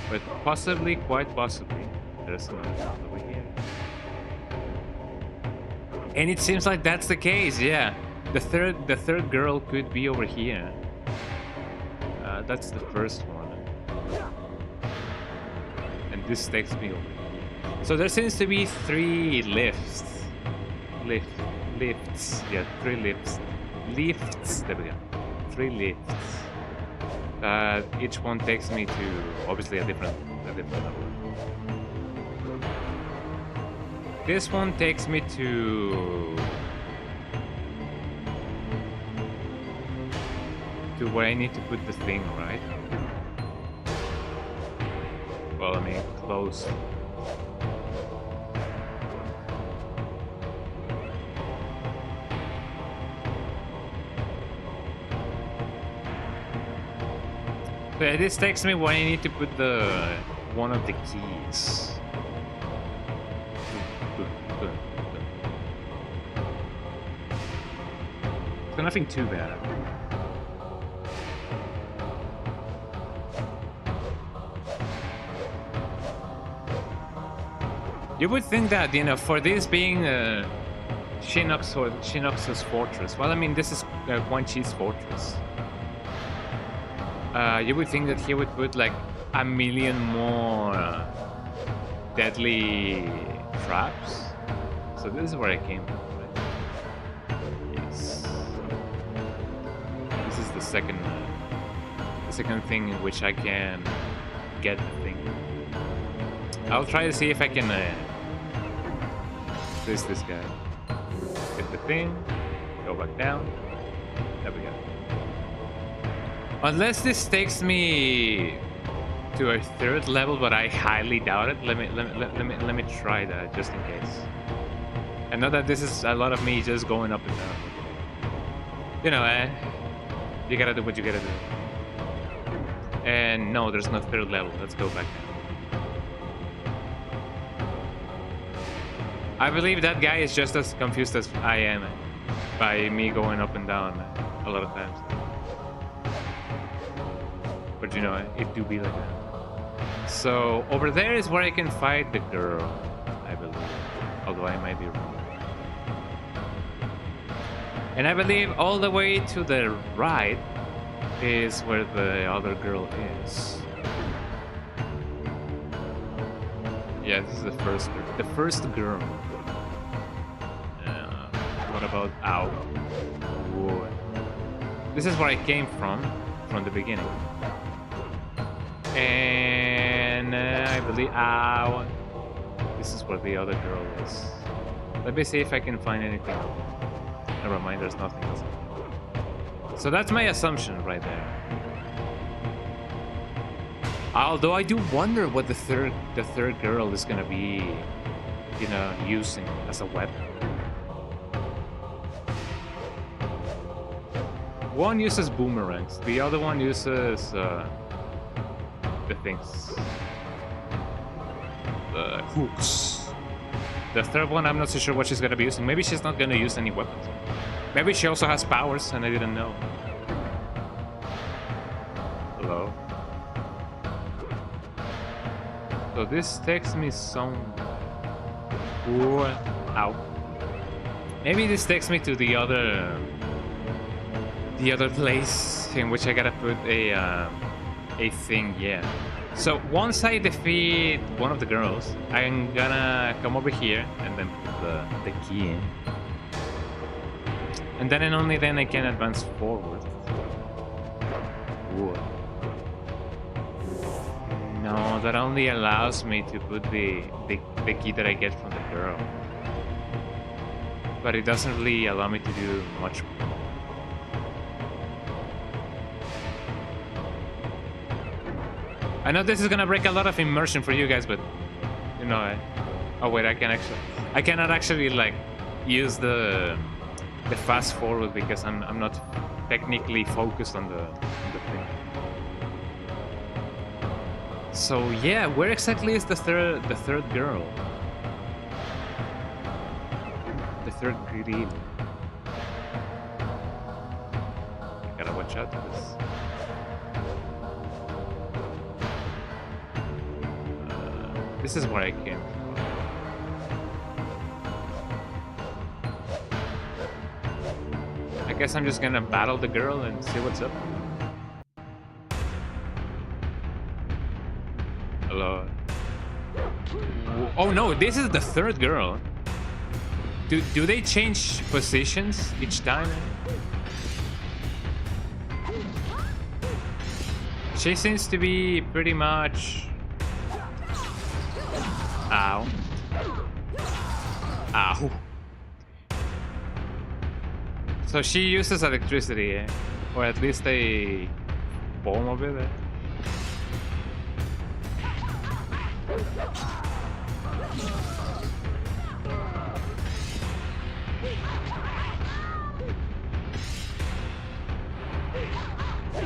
But possibly, quite possibly, there's another one over here. And it seems like that's the case, yeah. The third girl could be over here. That's the first one. And this takes me over here. So there seems to be 3 lifts. Lifts. Yeah, 3 lifts. Lifts. There we go. 3 lifts. Each one takes me to obviously a different level. This one takes me to where I need to put the thing, right? Well, I mean, close. So this takes me where I need to put one of the keys. So nothing too bad. You would think that, you know, for this being Shinox's fortress, well, I mean, this is Quan Chi's fortress. You would think that he would put like 1 million more deadly traps. So this is where I came from, right? Yes. This is the second thing in which I can get the thing. I'll try to see if I can this guy. Get the thing, go back down. There we go. Unless this takes me to a 3rd level, but I highly doubt it. Let me try that just in case. I know that this is a lot of me just going up and down. You know, you gotta do what you gotta do. And no, there's no 3rd level. Let's go back down. I believe that guy is just as confused as I am by me going up and down a lot of times. But you know, it do be like that. So over there is where I can fight the girl, I believe. Although I might be wrong. And I believe all the way to the right is where the other girl is. Yeah, this is the first girl. What about ow? Whoa. This is where I came from the beginning. And I believe ow. This is where the other girl is. Let me see if I can find anything. Never mind, there's nothing else. So that's my assumption right there. Although I do wonder what the third girl is gonna be, you know, using as a weapon. One uses boomerangs, the other one uses the things, the hooks. The third one, I'm not so sure what she's gonna be using. Maybe she's not gonna use any weapons. Maybe she also has powers and I didn't know. Hello. So this takes me somewhere. Ooh, ow. Maybe this takes me to the other place in which I gotta put a thing. Yeah. So once I defeat one of the girls, I'm gonna come over here and then put the key in. And then and only then I can advance forward. Ooh. No, that only allows me to put the key that I get from the girl. But it doesn't really allow me to do much more. I know this is gonna break a lot of immersion for you guys, but you know, Oh wait, I cannot actually like use the fast forward because I'm not technically focused on the thing. So yeah, where exactly is the third girl? The third grill. Gotta watch out for this. This is where I came from. I guess I'm just gonna battle the girl and see what's up. Hello. Oh no, this is the third girl. Do they change positions each time? She seems to be pretty much... Ow. Ow. So she uses electricity, eh? Or at least a form of it. Eh?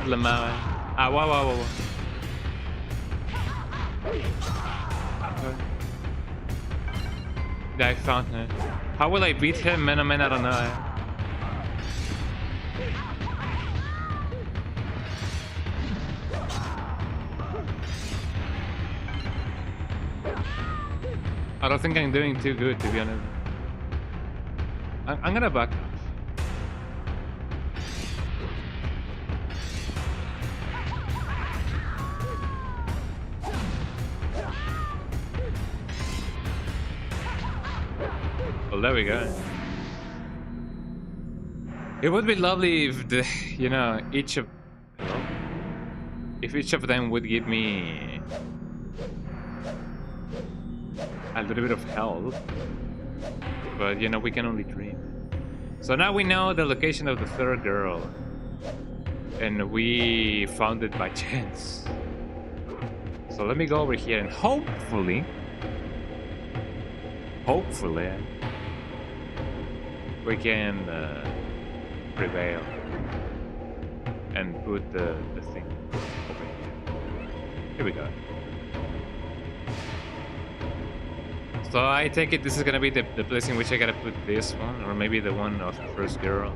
Lemao. Ah, wow. Okay. Yeah, I found her. How will I beat him? Man, I don't know. I don't think I'm doing too good, to be honest. I'm gonna back off. Well, there we go. It would be lovely if the, you know, if each of them would give me a little bit of help, but you know, we can only dream. So now we know the location of the third girl, and we found it by chance. So let me go over here and hopefully we can prevail and put the thing over here. Here we go. So I take it this is gonna be the place in which I gotta put this one, or maybe the one of the first girl.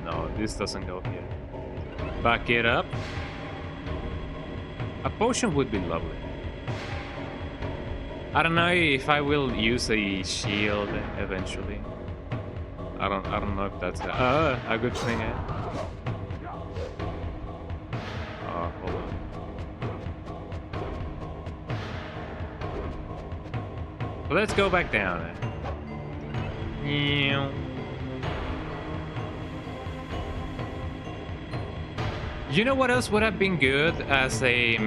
No, this doesn't go here. Back it up. A potion would be lovely. I don't know if I will use a shield eventually. I don't know if that's a good thing. Eh? Oh, hold on. Well, let's go back down. Eh? You know what else would have been good as a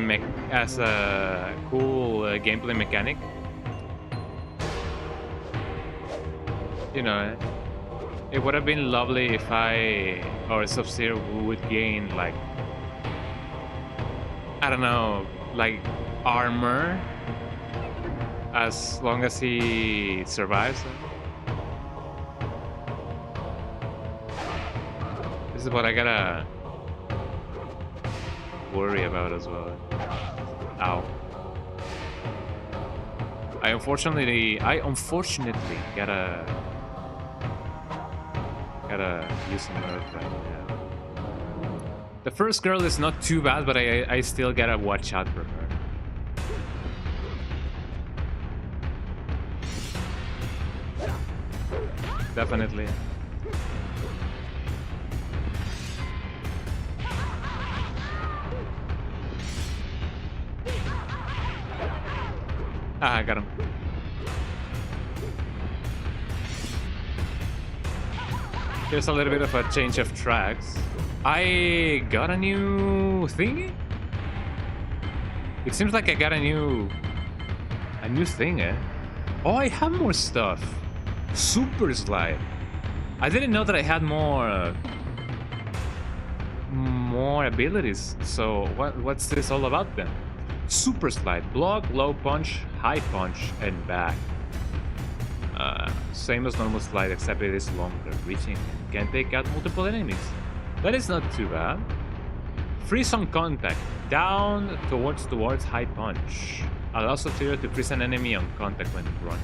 cool gameplay mechanic? You know, it would have been lovely if Sub-Zero would gain like, I don't know, like armor as long as he survives. This is what I gotta worry about as well. Ow. I unfortunately gotta use some nerf right now. The first girl is not too bad, but I still gotta watch out for her. Definitely. Ah, I got him. Here's a little bit of a change of tracks. I got a new thingy? It seems like I got a new thing, eh? Oh, I have more stuff. Super slide. I didn't know that I had more abilities. So what's this all about then? Super slide. Block, low punch, high punch, and back. Same as normal slide, except it is longer, reaching and can take out multiple enemies. That is not too bad. Freeze on contact. Down towards high punch. Allows the player to freeze an enemy on contact when running.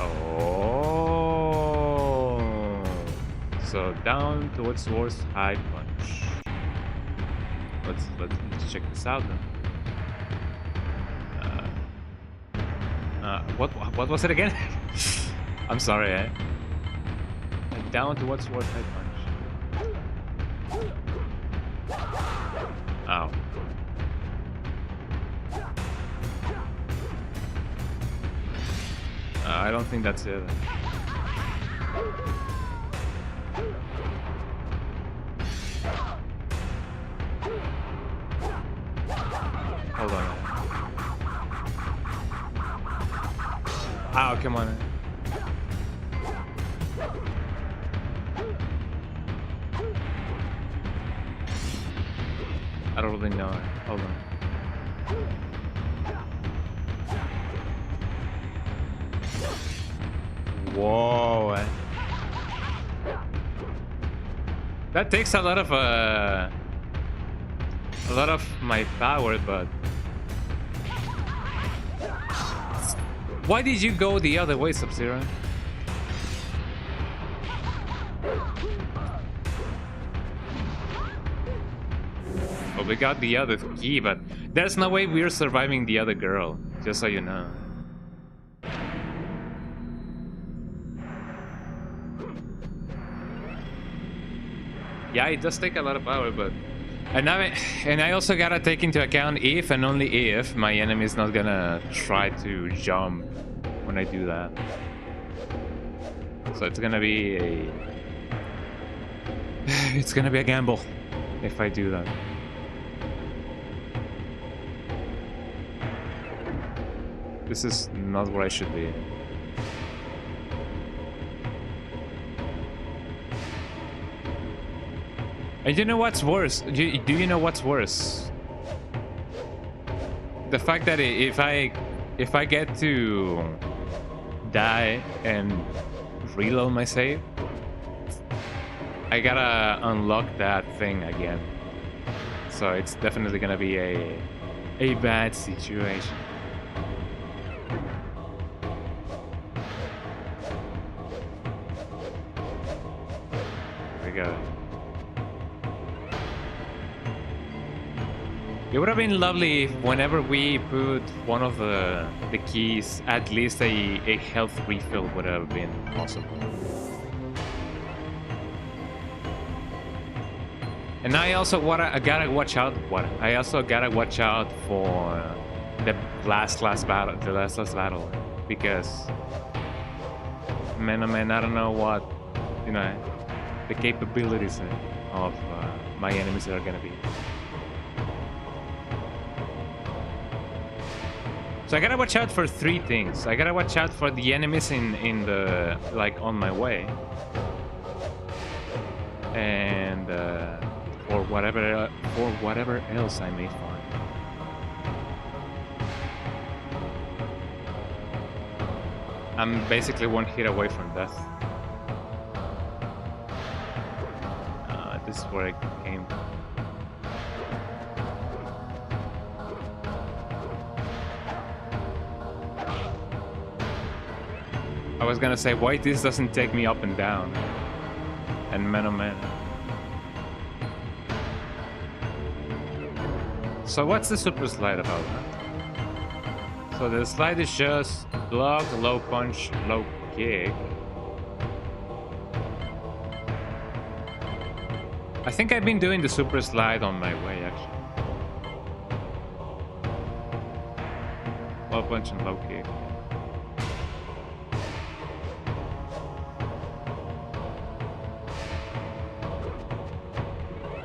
Oh. So down towards high punch. Let's check this out then. What was it again? I'm sorry, eh? Down towards high punch. Ow. I don't think that's it. Hold on. Oh, come on. I don't really know. Hold on. Whoa. That takes a lot of my power, but why did you go the other way, Sub-Zero? Well, we got the other key, but there's no way we're surviving the other girl, just so you know. Yeah, it does take a lot of power, but and I also gotta take into account if and only if my enemy is not gonna try to jump when I do that. So it's gonna be a gamble if I do that. This is not where I should be. And you know what's worse? Do you know what's worse? The fact that if I get to die and reload my save, I gotta unlock that thing again. So it's definitely gonna be a bad situation. There we go. It would have been lovely if whenever we put one of the keys, at least a health refill would have been possible. And I also gotta watch out. I also gotta watch out for the last battle, because man, oh man, I don't know what the capabilities of my enemies are gonna be. So I gotta watch out for three things. I gotta watch out for the enemies in the on my way, and for whatever else I may find. I'm basically one hit away from death. This is where I came from. I was gonna say, why this doesn't take me up and down? And man, oh man. So what's the super slide about? So the slide is just block, low punch, low kick. I think I've been doing the super slide on my way, actually. Low punch and low kick.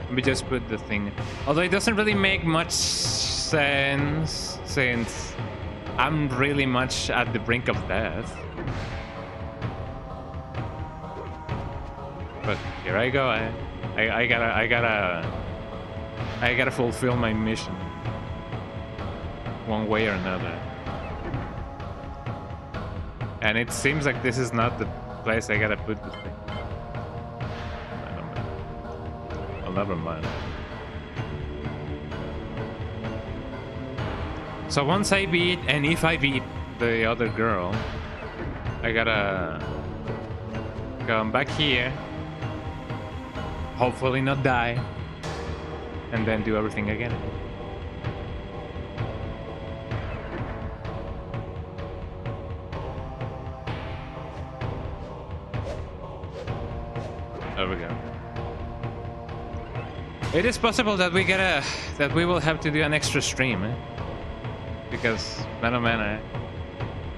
Let me just put the thing. Although it doesn't really make much sense since I'm really much at the brink of death. But here I go. I gotta fulfill my mission. one way or another. And it seems like this is not the place I gotta put the thing. I don't know. Well, never mind. So once I beat, and if I beat the other girl, I gotta come back here, hopefully not die, and then do everything again. There we go. It is possible that we will have to do an extra stream, because man,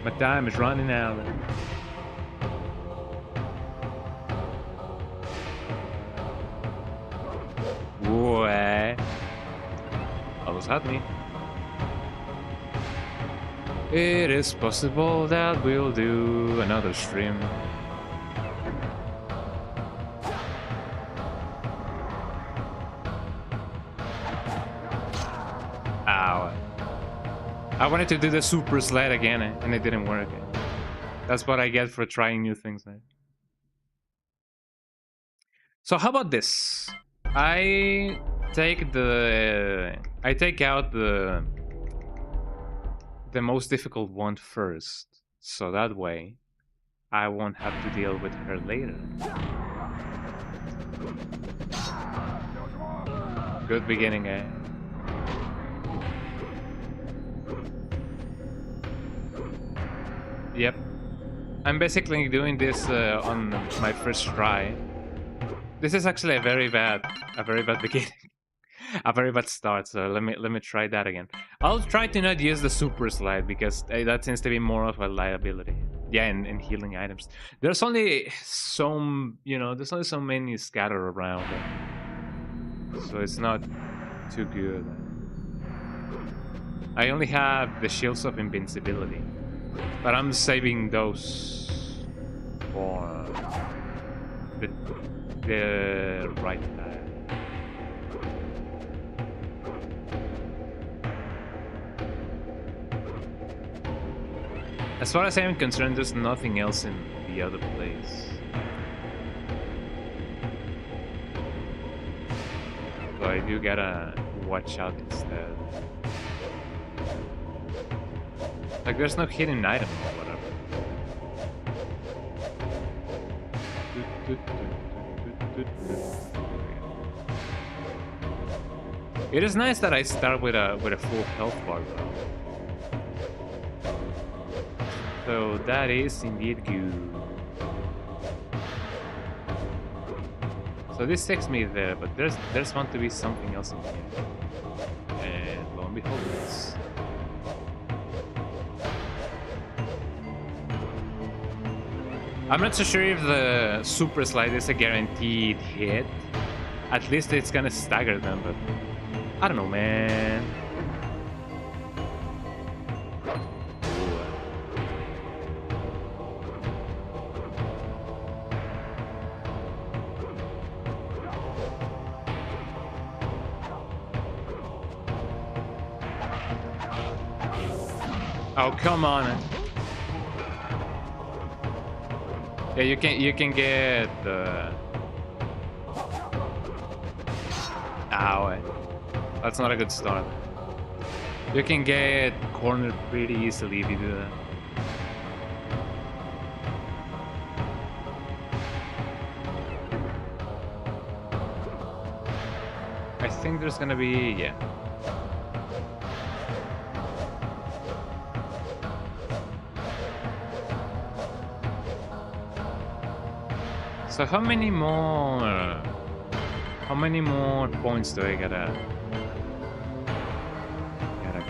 my time is running out. What? Almost had me. It is possible that we'll do another stream. Ow. I wanted to do the super slide again, and it didn't work. That's what I get for trying new things. So how about this? I take out the most difficult one first, so that way I won't have to deal with her later. Good beginning, eh? Yep. I'm basically doing this on my first try. This is actually a very bad beginning. A very bad start, so let me try that again. I'll try to not use the super slide because that tends to be more of a liability. Yeah, and healing items. There's only there's only so many scattered around. So it's not too good. I only have the shields of invincibility. But I'm saving those for the right time. As far as I'm concerned, there's nothing else in the other place. So I do gotta watch out instead. Like, there's no hidden item or whatever. It is nice that I start with a full health bar though. So that is indeed good. So this takes me there, but there's bound to be something else in here. And lo and behold, it's... I'm not so sure if the super slide is a guaranteed hit. At least it's gonna stagger them, but I don't know, man. Oh, come on. Yeah, you can get the... Ow. That's not a good start. You can get cornered pretty easily if you do that. I think there's gonna be... yeah. So how many more points do I gotta get?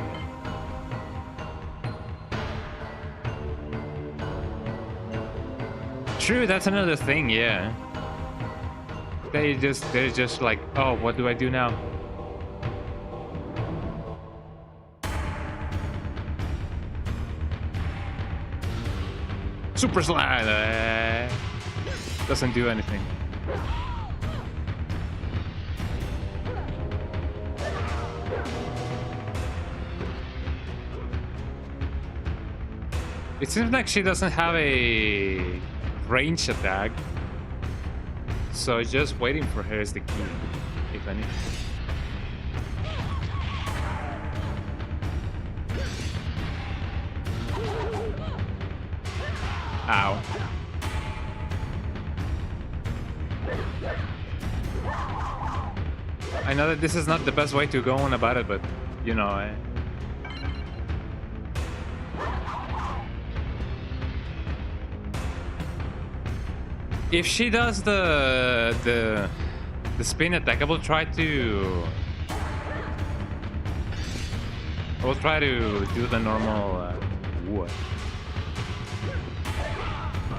True, that's another thing, yeah. They're just like, oh, what do I do now? Super slide! Doesn't do anything. It seems like she doesn't have a range attack. So just waiting for her is the key, if anything. Ow. I know that this is not the best way to go on about it, but you know, if she does the spin attack, I will try to do the normal what?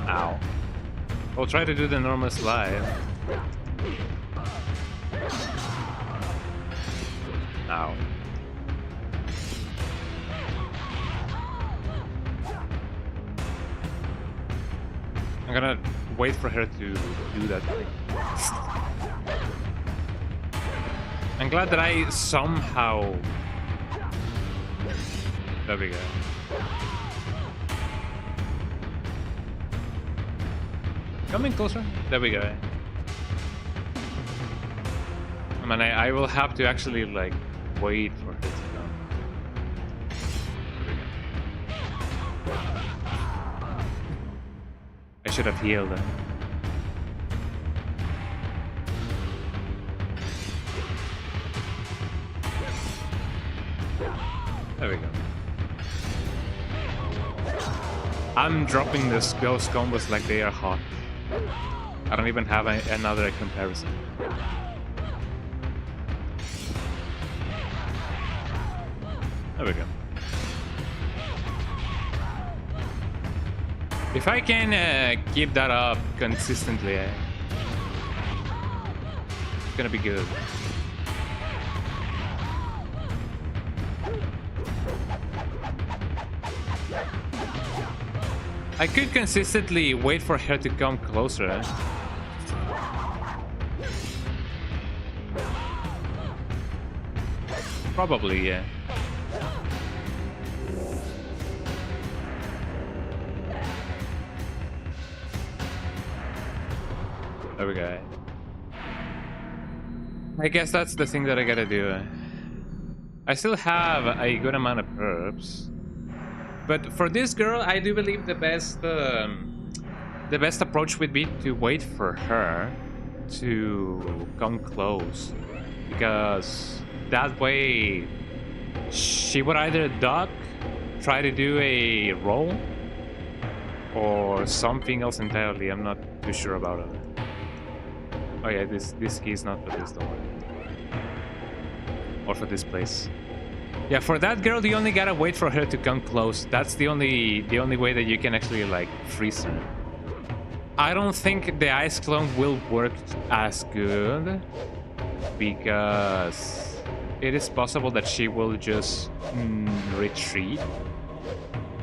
Ow. I'll try to do the normal slide. Ow. I'm gonna wait for her to do that thing. I'm glad that I somehow... There we go. Coming closer. There we go. I mean, I will have to actually, like, wait for her to come. I should have healed her. There we go. I'm dropping those combos like they are hot. I don't even have another comparison. There we go. If I can keep that up consistently, it's gonna be good. I could consistently wait for her to come closer. Probably, yeah. There we go. I guess that's the thing that I gotta do. I still have a good amount of herbs. But for this girl, I do believe the best approach would be to wait for her to come close, because that way she would either duck, try to do a roll, or something else entirely. I'm not too sure about it. Oh yeah, this key is not for this door, or for this place. Yeah, for that girl, you only gotta wait for her to come close. That's the only way that you can actually, like, freeze her. I don't think the ice clone will work as good, because it is possible that she will just retreat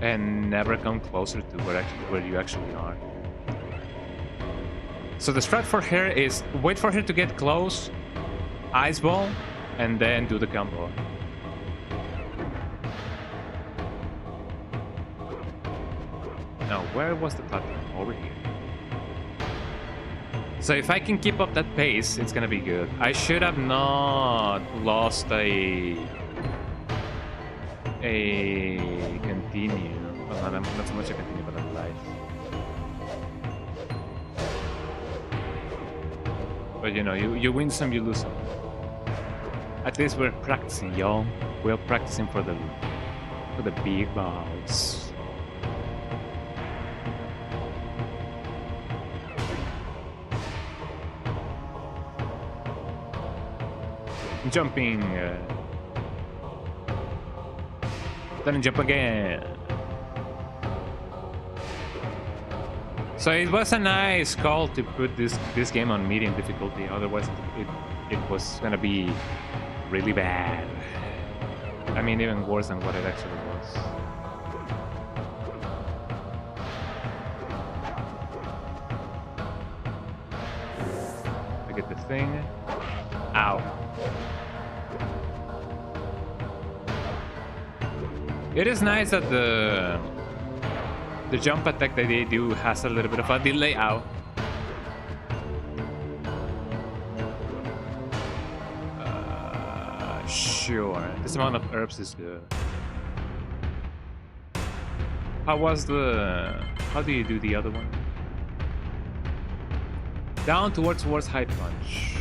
and never come closer to where you actually are. So the strat for her is wait for her to get close, ice ball, and then do the combo. Now, where was the platform? Over here. So if I can keep up that pace, it's gonna be good. I should have not lost a continue. Well, not so much a continue, but a life. But you know, you win some, you lose some. At least we're practicing, y'all. We're practicing for the big balls. Jumping. Then jump again. So it was a nice call to put this game on medium difficulty. Otherwise, it was gonna be really bad. I mean, even worse than what it actually was. I get the thing. Ow. It is nice that The jump attack that they do has a little bit of a delay. Ow. Sure. This amount of herbs is good. How do you do the other one? Down towards high punch.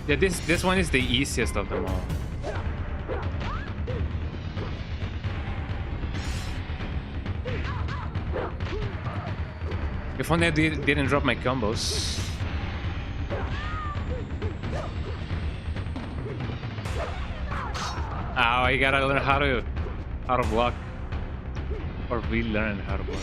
Yeah, this one is the easiest of them all. If only I didn't drop my combos. Ow, I gotta learn how to block. Or relearn how to block.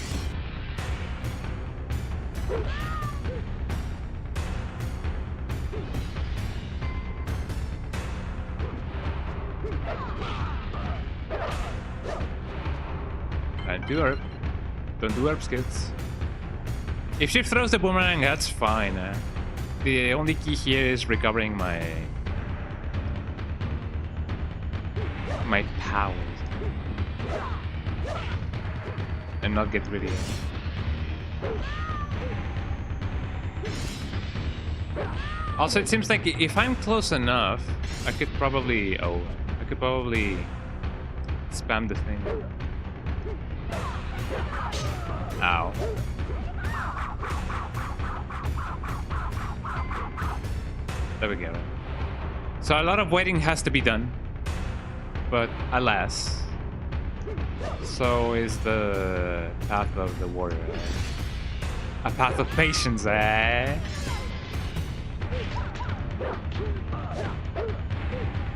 Don't do herb skills. If she throws the boomerang, that's fine. The only key here is recovering my powers and not get rid of it. Also, it seems like if I'm close enough, I could probably spam the thing. Ow. There we go. So a lot of waiting has to be done. But alas, so is the path of the warrior. A path of patience, eh?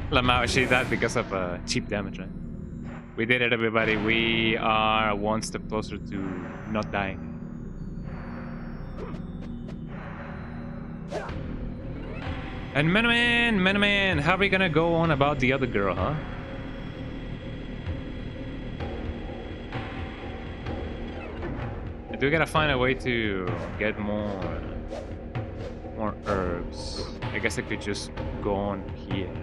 Lamau, she died because of cheap damage, right? We did it, everybody. We are one step closer to not dying. And Menaman, how are we gonna go on about the other girl, huh? Do we gotta find a way to get more herbs? I guess I could just go on here.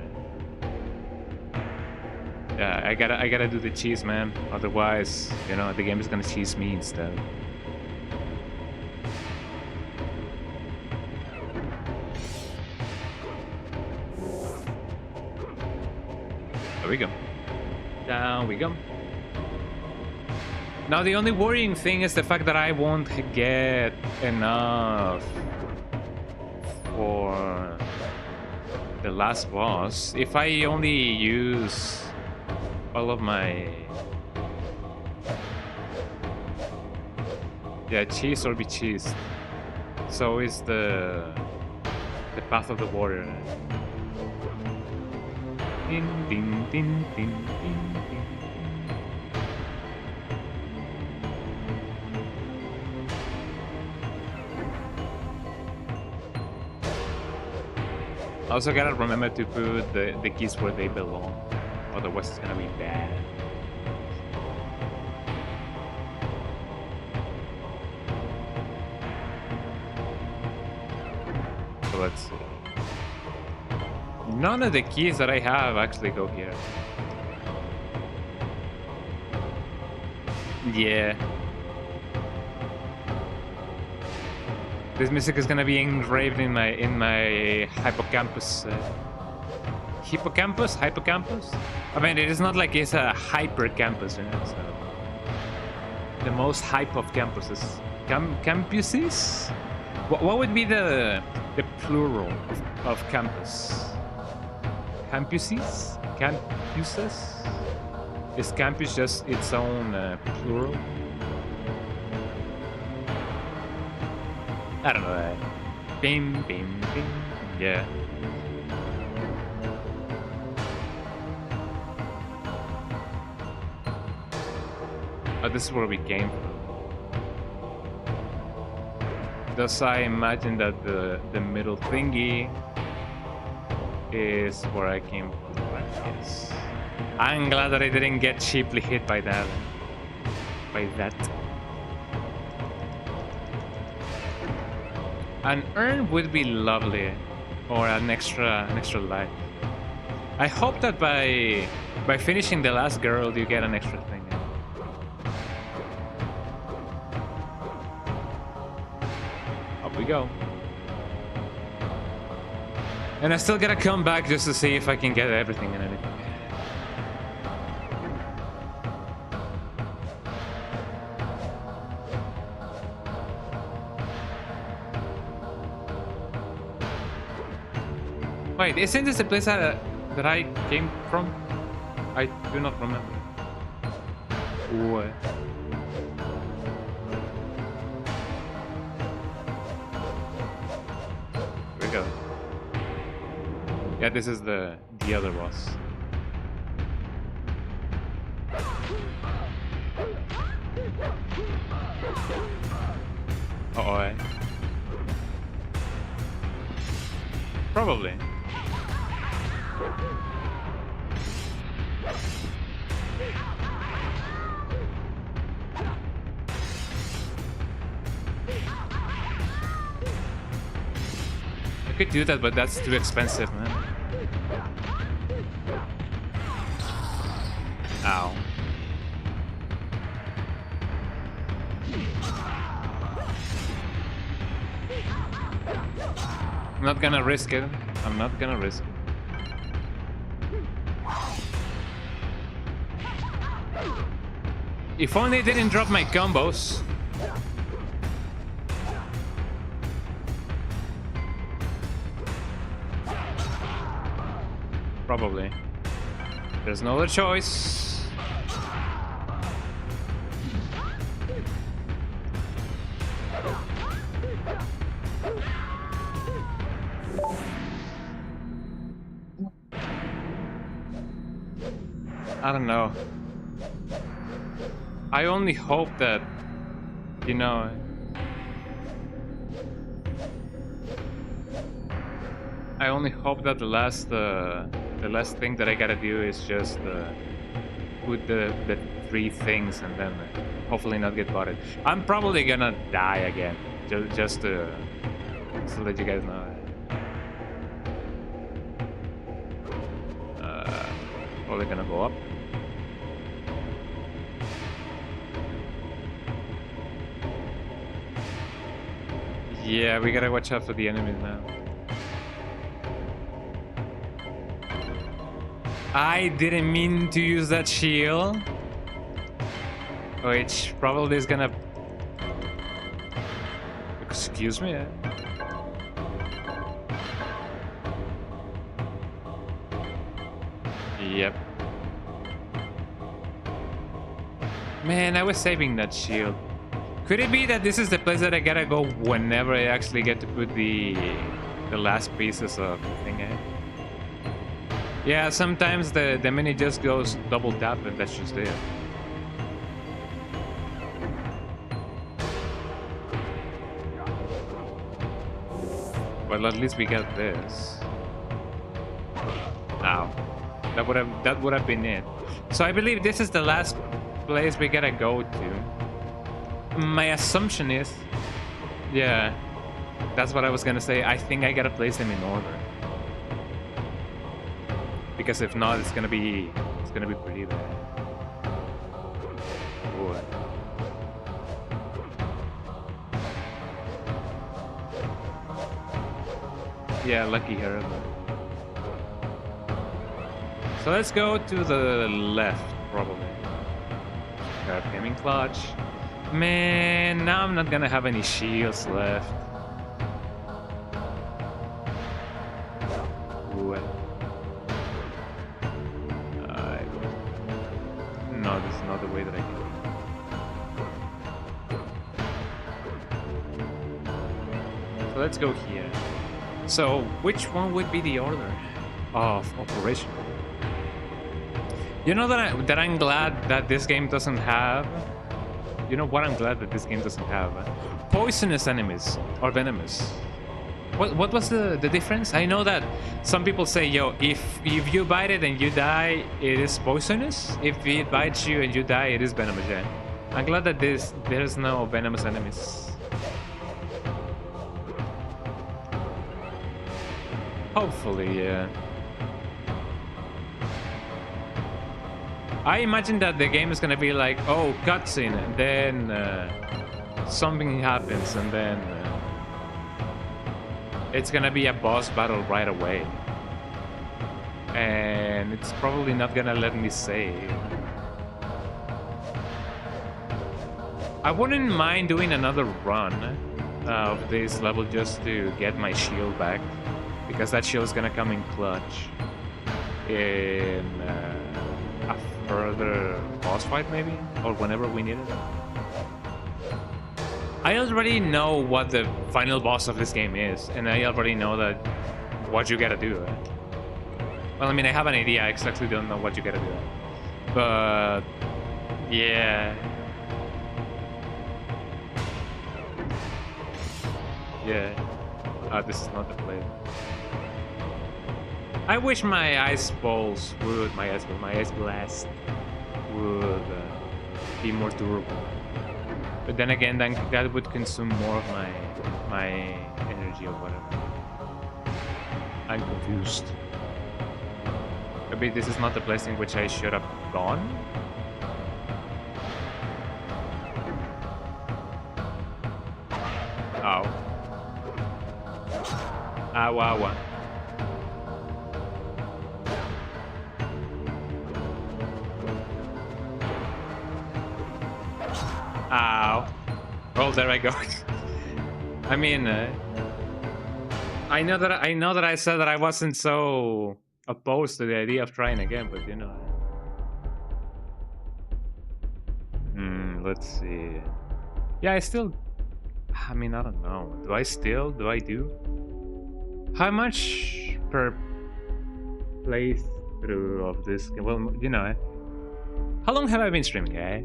Yeah, I gotta do the cheese, man. Otherwise, you know, the game is gonna cheese me instead. There we go. Down we go. Now the only worrying thing is the fact that I won't get enough for the last boss. If I only use all of my... Yeah, cheese or be cheesed. So is the path of the warrior. Ding, ding, ding, ding, ding, ding. Also gotta remember to put the keys where they belong, otherwise it's gonna be bad. So let's see. None of the keys that I have actually go here. Yeah. This music is gonna be engraved in my hippocampus. Hippocampus? I mean, it is not like it's a hypercampus, you know. So the most hype of campuses. Campuses? What would be the plural of campus? Campuses? Campuses? Is campus just its own plural? I don't know. Bing, bing, bing. Yeah. Oh, this is where we came from. Thus, I imagine that the middle thingy is where I came from. Yes. I'm glad that I didn't get cheaply hit by that. by that. An urn would be lovely, or an extra life. I hope that by finishing the last girl, you get an extra thing. Up we go. And I still gotta come back just to see if I can get everything and anything. Wait, isn't this the place that I came from? I do not remember. What? Here we go. Yeah, this is the other boss. Uh-oh. Probably. I could do that, but that's too expensive, man. Ow. I'm not gonna risk it. I'm not gonna risk it. If only I didn't drop my combos. Probably. There's no other choice. I don't know. I only hope that, you know, I only hope that the last thing that I gotta do is just put the 3 things and then hopefully not get botted. I'm probably gonna die again, just to let you guys know. Probably gonna go up. Yeah, we gotta watch out for the enemies now. I didn't mean to use that shield, which probably is gonna... Excuse me? Yep. Man, I was saving that shield. Could it be that this is the place that I gotta go whenever I actually get to put the last pieces of the thing in? Yeah, sometimes the menu just goes double tap and that's just it. Well, at least we got this. Ow. That would have been it. So I believe this is the last place we gotta go to. My assumption is, yeah, that's what I was gonna say. I think I gotta place them in order. Because if not, it's gonna be pretty bad. Ooh. Yeah, lucky her. So let's go to the left, probably. Grab gaming clutch. Man, now I'm not gonna have any shields left. Ooh. No, this is not the way that I can. So let's go here. So, which one would be the order of operation? You know that I'm glad that this game doesn't have. You know what I'm glad that this game doesn't have? Poisonous enemies or venomous. What was the difference? I know that some people say, yo, if you bite it and you die, it is poisonous. If it bites you and you die, it is venomous. Yeah. I'm glad that there's no venomous enemies. Hopefully, yeah. I imagine that the game is gonna be like, oh, cutscene, and then something happens, and then it's gonna be a boss battle right away. And it's probably not gonna let me save. I wouldn't mind doing another run of this level just to get my shield back, because that shield is gonna come in clutch in a further boss fight, maybe, or whenever we need it. I already know what the final boss of this game is, and I already know that what you gotta do. Well, I mean, I have an idea. I exactly don't know what you gotta do, but yeah. Yeah. This is not the play. I wish my ice balls would, my ice blast would be more durable. But then again, that would consume more of my energy or whatever. I'm confused. Maybe this is not the place in which I should have gone. Ow. Ow, ow, ow. Ow. Oh, there I go. I mean, I know that I said that I wasn't so opposed to the idea of trying again, but you know. Let's see. Yeah, I mean, I don't know. Do I do? How much per playthrough of this game? Well, you know, how long have I been streaming, eh?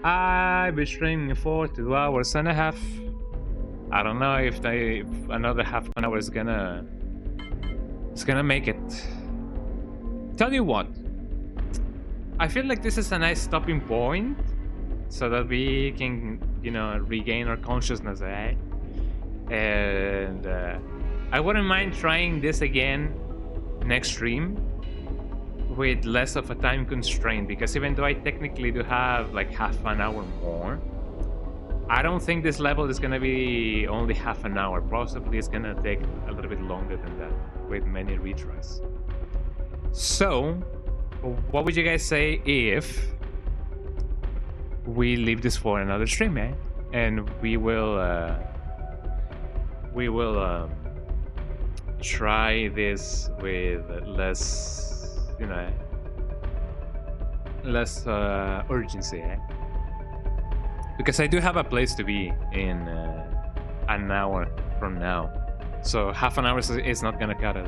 I've been streaming for 2 hours and a half. I don't know if another half an hour is gonna make it. Tell you what, I feel like this is a nice stopping point so that we can, you know, regain our consciousness, eh? And I wouldn't mind trying this again next stream with less of a time constraint, because even though I technically do have like half an hour more, I don't think this level is gonna be only half an hour. Possibly it's gonna take a little bit longer than that with many retries. So, what would you guys say if we leave this for another stream, eh? And we will try this with less, you know, less urgency, eh? Because I do have a place to be in an hour from now, so half an hour is not gonna cut it.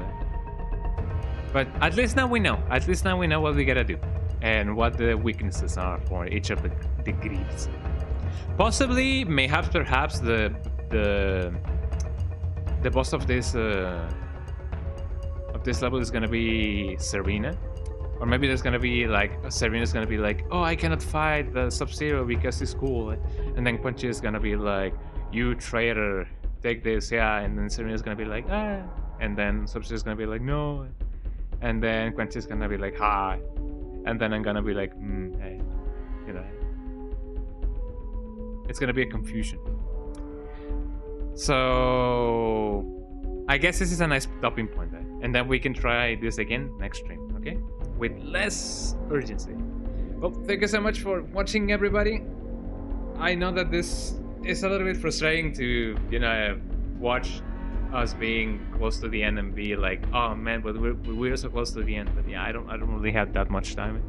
But at least now we know. At least now we know what we gotta do and what the weaknesses are for each of the griefs. Possibly, perhaps the boss of this level is gonna be Serena. Or maybe there's gonna be like, Serena's gonna be like, oh, I cannot fight the Sub-Zero because he's cool. And then Quenchi is gonna be like, you traitor, take this, yeah. And then Serena's gonna be like, ah. And then Sub-Zero's gonna be like, no. And then Quenchi's gonna be like, hi. And then I'm gonna be like, hey. You know. It's gonna be a confusion. So I guess this is a nice stopping point, eh? And then we can try this again next stream, okay? With less urgency. Well, thank you so much for watching, everybody. I know that this is a little bit frustrating to, you know, watch us being close to the end and be like, oh man, but we're so close to the end. But yeah, I don't really have that much time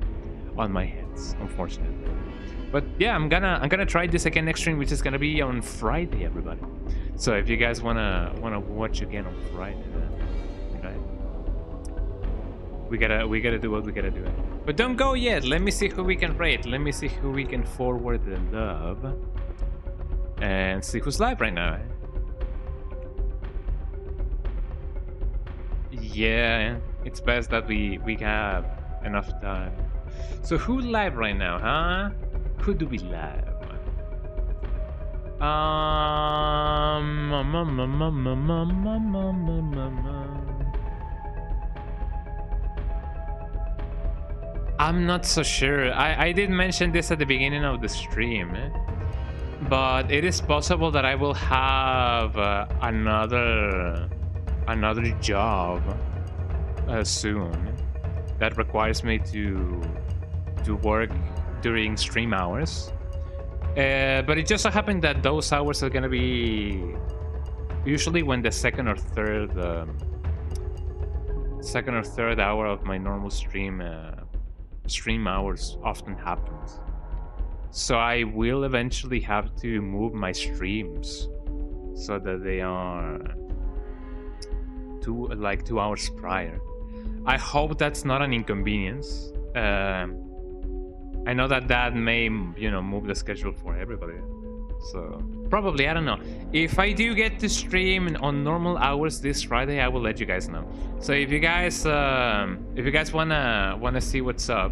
on my hands, unfortunately. But yeah, I'm gonna try this again next stream, which is gonna be on Friday, everybody. So if you guys wanna watch again on Friday, then, okay, we gotta do what we gotta do. But don't go yet. Let me see who we can rate. Let me see who we can forward the love, and see who's live right now. Yeah, it's best that we have enough time. So who live right now, huh? Who do we live? I'm not so sure. I did mention this at the beginning of the stream, but it is possible that I will have another job soon that requires me to work during stream hours. But it just so happened that those hours are gonna be usually when the second or third hour of my normal stream hours often happens. So I will eventually have to move my streams so that they are 2 hours prior. I hope that's not an inconvenience. I know that may, move the schedule for everybody. So probably, I don't know. If I do get to stream on normal hours this Friday, I will let you guys know. So if you guys wanna see what's up,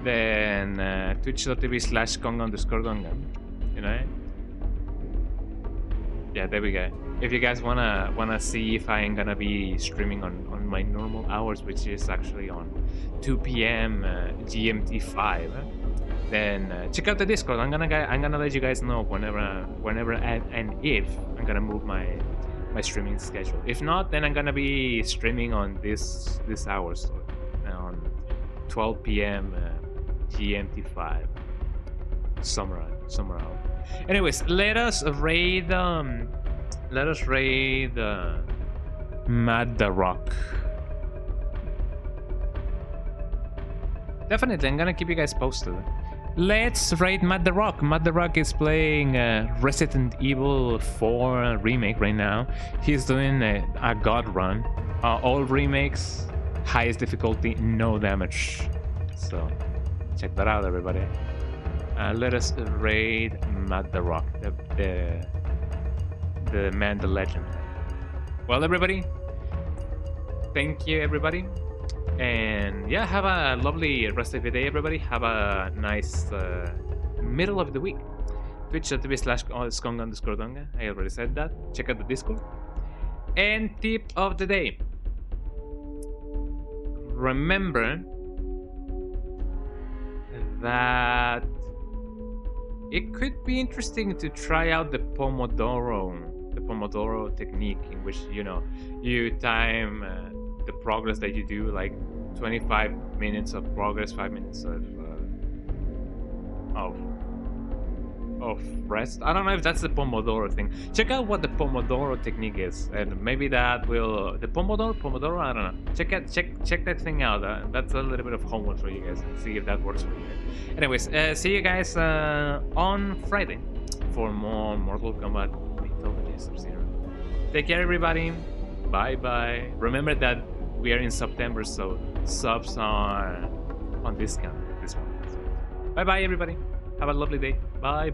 then twitch.tv/Kong_Gonga, Yeah, there we go. If you guys wanna see if I am gonna be streaming on my normal hours, which is actually on 2 p.m. GMT5, then check out the Discord. I'm gonna let you guys know whenever and if I'm gonna move my streaming schedule. If not, then I'm gonna be streaming on this hours, so on 12 p.m. GMT5, somewhere out. Anyways, let us raid Matt the Rock. Definitely, I'm gonna keep you guys posted. Let's raid Matt the Rock. Matt the Rock is playing Resident Evil 4 remake right now. He's doing a god run. All remakes, highest difficulty, no damage. So check that out, everybody. Let us raid Matt the Rock, the man, the legend. Well, everybody, thank you, everybody. And yeah, have a lovely rest of your day, everybody. Have a nice middle of the week. Twitch.tv/Skong_Donga. I already said that. Check out the Discord. And tip of the day. Remember that it could be interesting to try out the Pomodoro technique, in which you time the progress that you do, like 25 minutes of progress, 5 minutes of rest. I don't know if that's the Pomodoro thing. Check out what the Pomodoro technique is, and maybe that will the Pomodoro. I don't know. Check that thing out. That's a little bit of homework for you guys. See if that works for you. Anyways, see you guys on Friday for more Mortal Kombat Mythologies. Take care, everybody. Bye. Remember that we are in September, so subs are on discount this month. Bye, everybody. Have a lovely day. Bye.